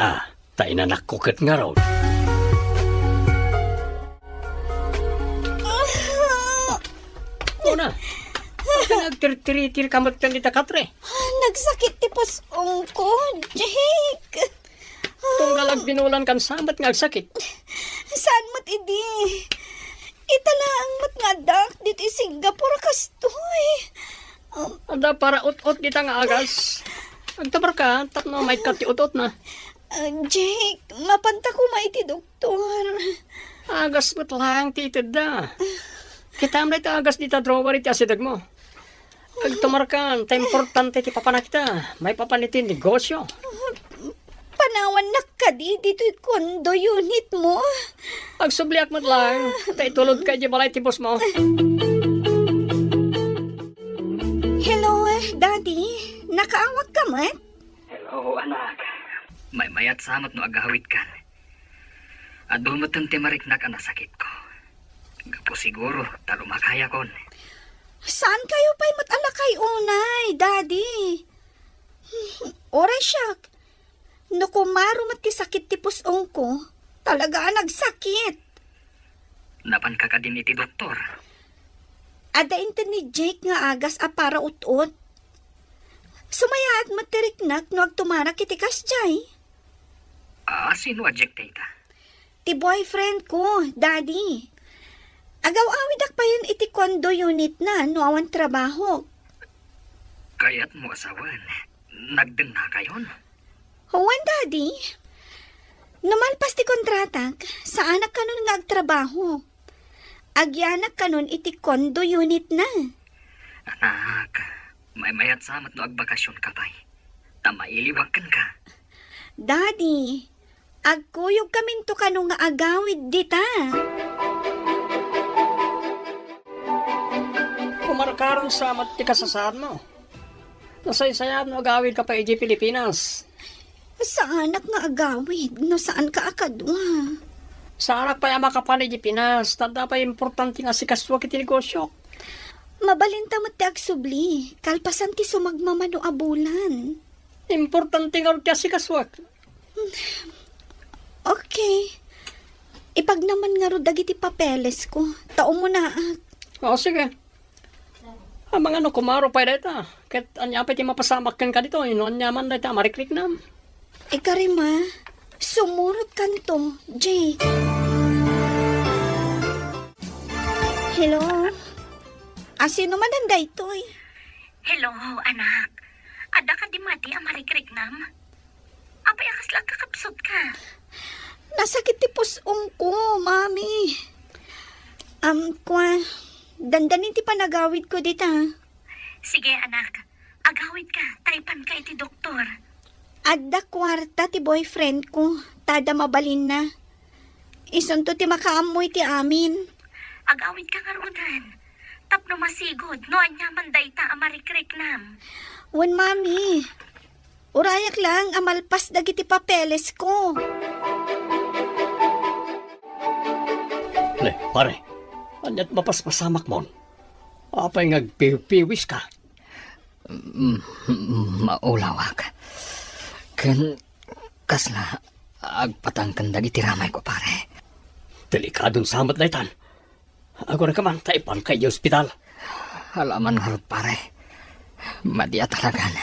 tainanak ko kat nga raw. Una, nagtir-tiritir ka matan kita katre. Nagsakit ti pusong ko, Jake. Tunggalag binulan kan sabat nga sakit. Saan mo't idi? Itala ang mat nga dak dito Singapore kastoy. Ada para ut-ut kita nga agas. Agtabar ka, tapno may kati ut-ut na. Jake, mapanta ko maiti doktor. Agas ba't lang titid da. Kita mo ito agas dita drawer iti asidag mo. Agtumar ka, ta importante ti papanak kita. May papanitin negosyo. Panawan na ka dito'y kondo unit mo. Agsubliak mo lang, ta itulod ka di balay ti boss mo. Hello, Daddy. Nakaawag ka man? Hello, anak. May mayat samot no agahawit kan. At dumutang timariknak ang nasakit ko. Gapo siguro, talo makaya kon. Saan kayo pa'y matalakay unay, Daddy? Oray siyak. No kumaro mat ti sakit ti pusong ko, talaga nagsakit. Napan ka ka din iti doktor. Ada inte ni Jake nga agas a para ut-ut. Sumayaat matiriknak no agtumarak iti kasjay. Sino adject ta? Ti boyfriend ko, Daddy. Agaw-awidak pa yun iti condo unit na no awan trabaho. Kaya't mo asawan. Nagden na kayon. Huwan, Daddy. Namalpas ti kontratak, sa anak kanon nga agtrabaho. Agyanak kanon iti condo unit na. Anak, may mayat samat no agbakasyon ka pa'y. Tamailiwakan ka. Daddy, agkuyog kaminto kano nga agawid dita. Kumarakaron sa mati kasasaan mo. Nasaysayaan mo agawid ka pa iji Pilipinas. Sa anak nga agawid, no saan ka akadwa? Sa anak pa yung makapan iji Pinas, tanda pa importante nga si kaswa kiti negosyo. Mabalinta mo ti agsubli, kalpasan ti sumagmamano abulan. Importante nga rin si kaswa. Okay. Ipag naman nga ro dagiti papeles ko, tao mo na at. O sige. Ang mga no kumaro pa dita. Kahit anya pa iti mapasamak kan ka dito, ino anya man dita, mariklik na. Ikarima, sumurot kanto, Jake. Hello? Sino man ang daytoy? Hello, anak. Ada ka di mati ang marikrik nam? Apay akas lang kakapsot ka. Nasakit ti pusong ko, mami. Dandanin ti panagawid ko dita. Sige, anak. Agawid ka. Taipan ka iti doktor. Adda kwarta ti boyfriend ko. Tada mabalin na. Isunto ti makaamoy ti amin. Agawid ka nga rodan. Tapno masigod. No, anyaman dayta ang marikrik nam. Wan, mami. Urayak lang, amalpas dagiti papeles ko. Le, pare. Anyat mapaspasamak mo. Apay ngagpiwis ka. Maulawak. Kasla, agpatangkan dagiti ramay ko pare. Delikadong samat na itan. Ako na kaman, taipan kay ospital. Halaman harot pare. Madya talagan.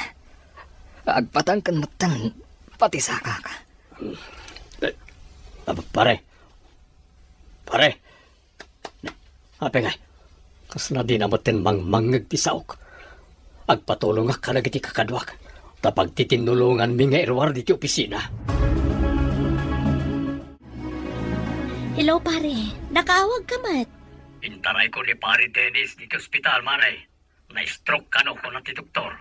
Agpatangkan matang pati saka ka. Pare. Apay ngay. Kas na di namotin mangmangag ti saok. Agpatulong ka na iti kakadwak. Tapag titinulungan mi nga irwar diti opisina. Hello, pare. Nakaawag ka mat. Intaray ko ni Pari Dennis dito ospital, Maray. Na-stroke ka no ko na ti doktor.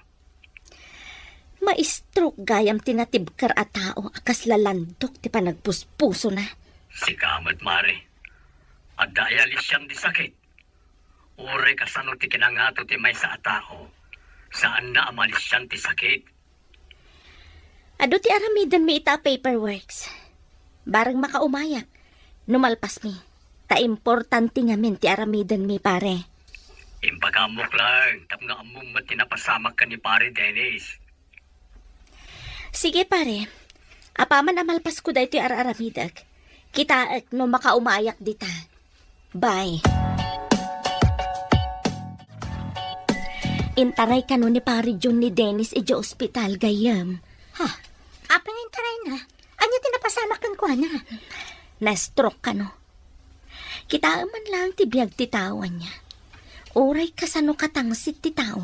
Ma-stroke gayam tinatibkar a tao akas lalandok ti panagpuspuso na. Si Kamat, Mare. Adayalis siyang di sakit. Ure kasano ti kinangato ti may sa atao. Saan na amalis siyang ti sakit? Ado ti aramidan mi ita paperworks. Barang makaumayak. Numalpas mi. Ta importante nga min ti aramidan mi, pare. Impagamok lang. Tap nga among matinapasamak ka ni Pari Dennis. Sige, pare. Apaman amalpas ko dahi ti aramidag. Kitaak no makaumayak dita. Bye. Intaray ka no ni pare John ni Dennis ija ospital gayam. Ha? Apa nga taray na? Anya tinapasamak kan ko na? Na-stroke ka no. Kitaaman lang ti biyag ti tawan niya. Oray kasano katangsit ti tao.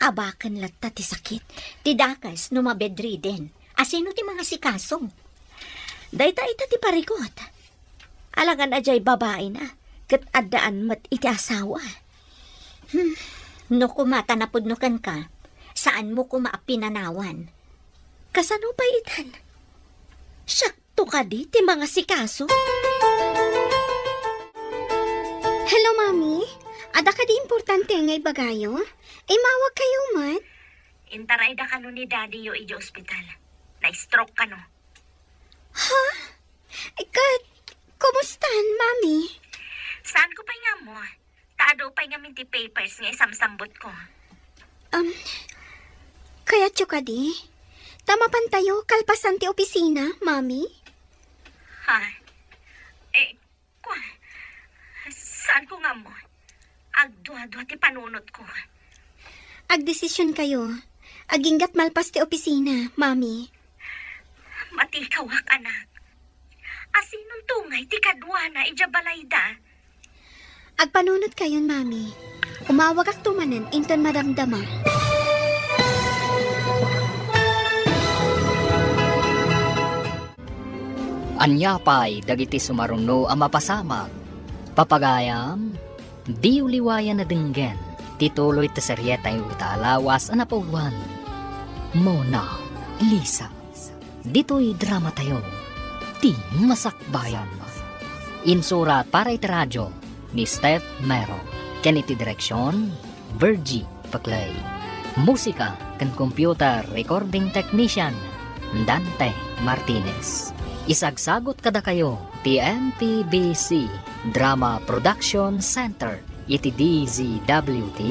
Abakan latta ti sakit. Ti dakas no mabedriden. Asino ti mga sikaso? Dayta ita ti parikot. Alangan ajay babae na. Kat adaan mat iti asawa. No kumata na pudnukan ka, saan mo kumaapinanawan? Kasano pa itan? Syakto ka di ti mga sikaso. Hello, Mami. Ada ka di importante nga ibagayo? Mawag kayo, mat. Intaray da ka no ni Daddy yo ijo ospital. Na-stroke ka no. Ikat, kumustan, Mami? Saan ko pa nga mo? Taado pa nga minti papers nga isamsambot ko. Kaya ka di? Tama pantayo, kalpasan ti opisina, Mami? Ha? Kwa? Saan ko nga mo? Agdwa-dwa ti panunot ko. Agdesisyon kayo. Aginggat malpas ti opisina, Mami. Matikaw hak anak. Asinong tungay ti kadwa na ijabalayda. Agpanunot kayon, Mami. Umawag ak tumanan, inton madamdama. Anyapay dagiti sumarunno ang mapasamag. Papagayam, di uliwayan na dinggen. Tituloy ta seryeta yung italawas ang napauwan. Mona Lisa. Dito'y drama tayo. Ti Masakbayan. Insurat para itiradyo ni Steph Mero. Keniti direksyon, Virgie Paclay. Musika kan computer recording technician, Dante Martinez. Isagsagot kada kayo, TMPBC Drama Production Center, iti DZWT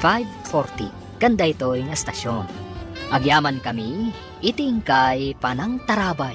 540. Kanda ito'y nga stasyon. Agyaman kami, itingkay panang tarabay.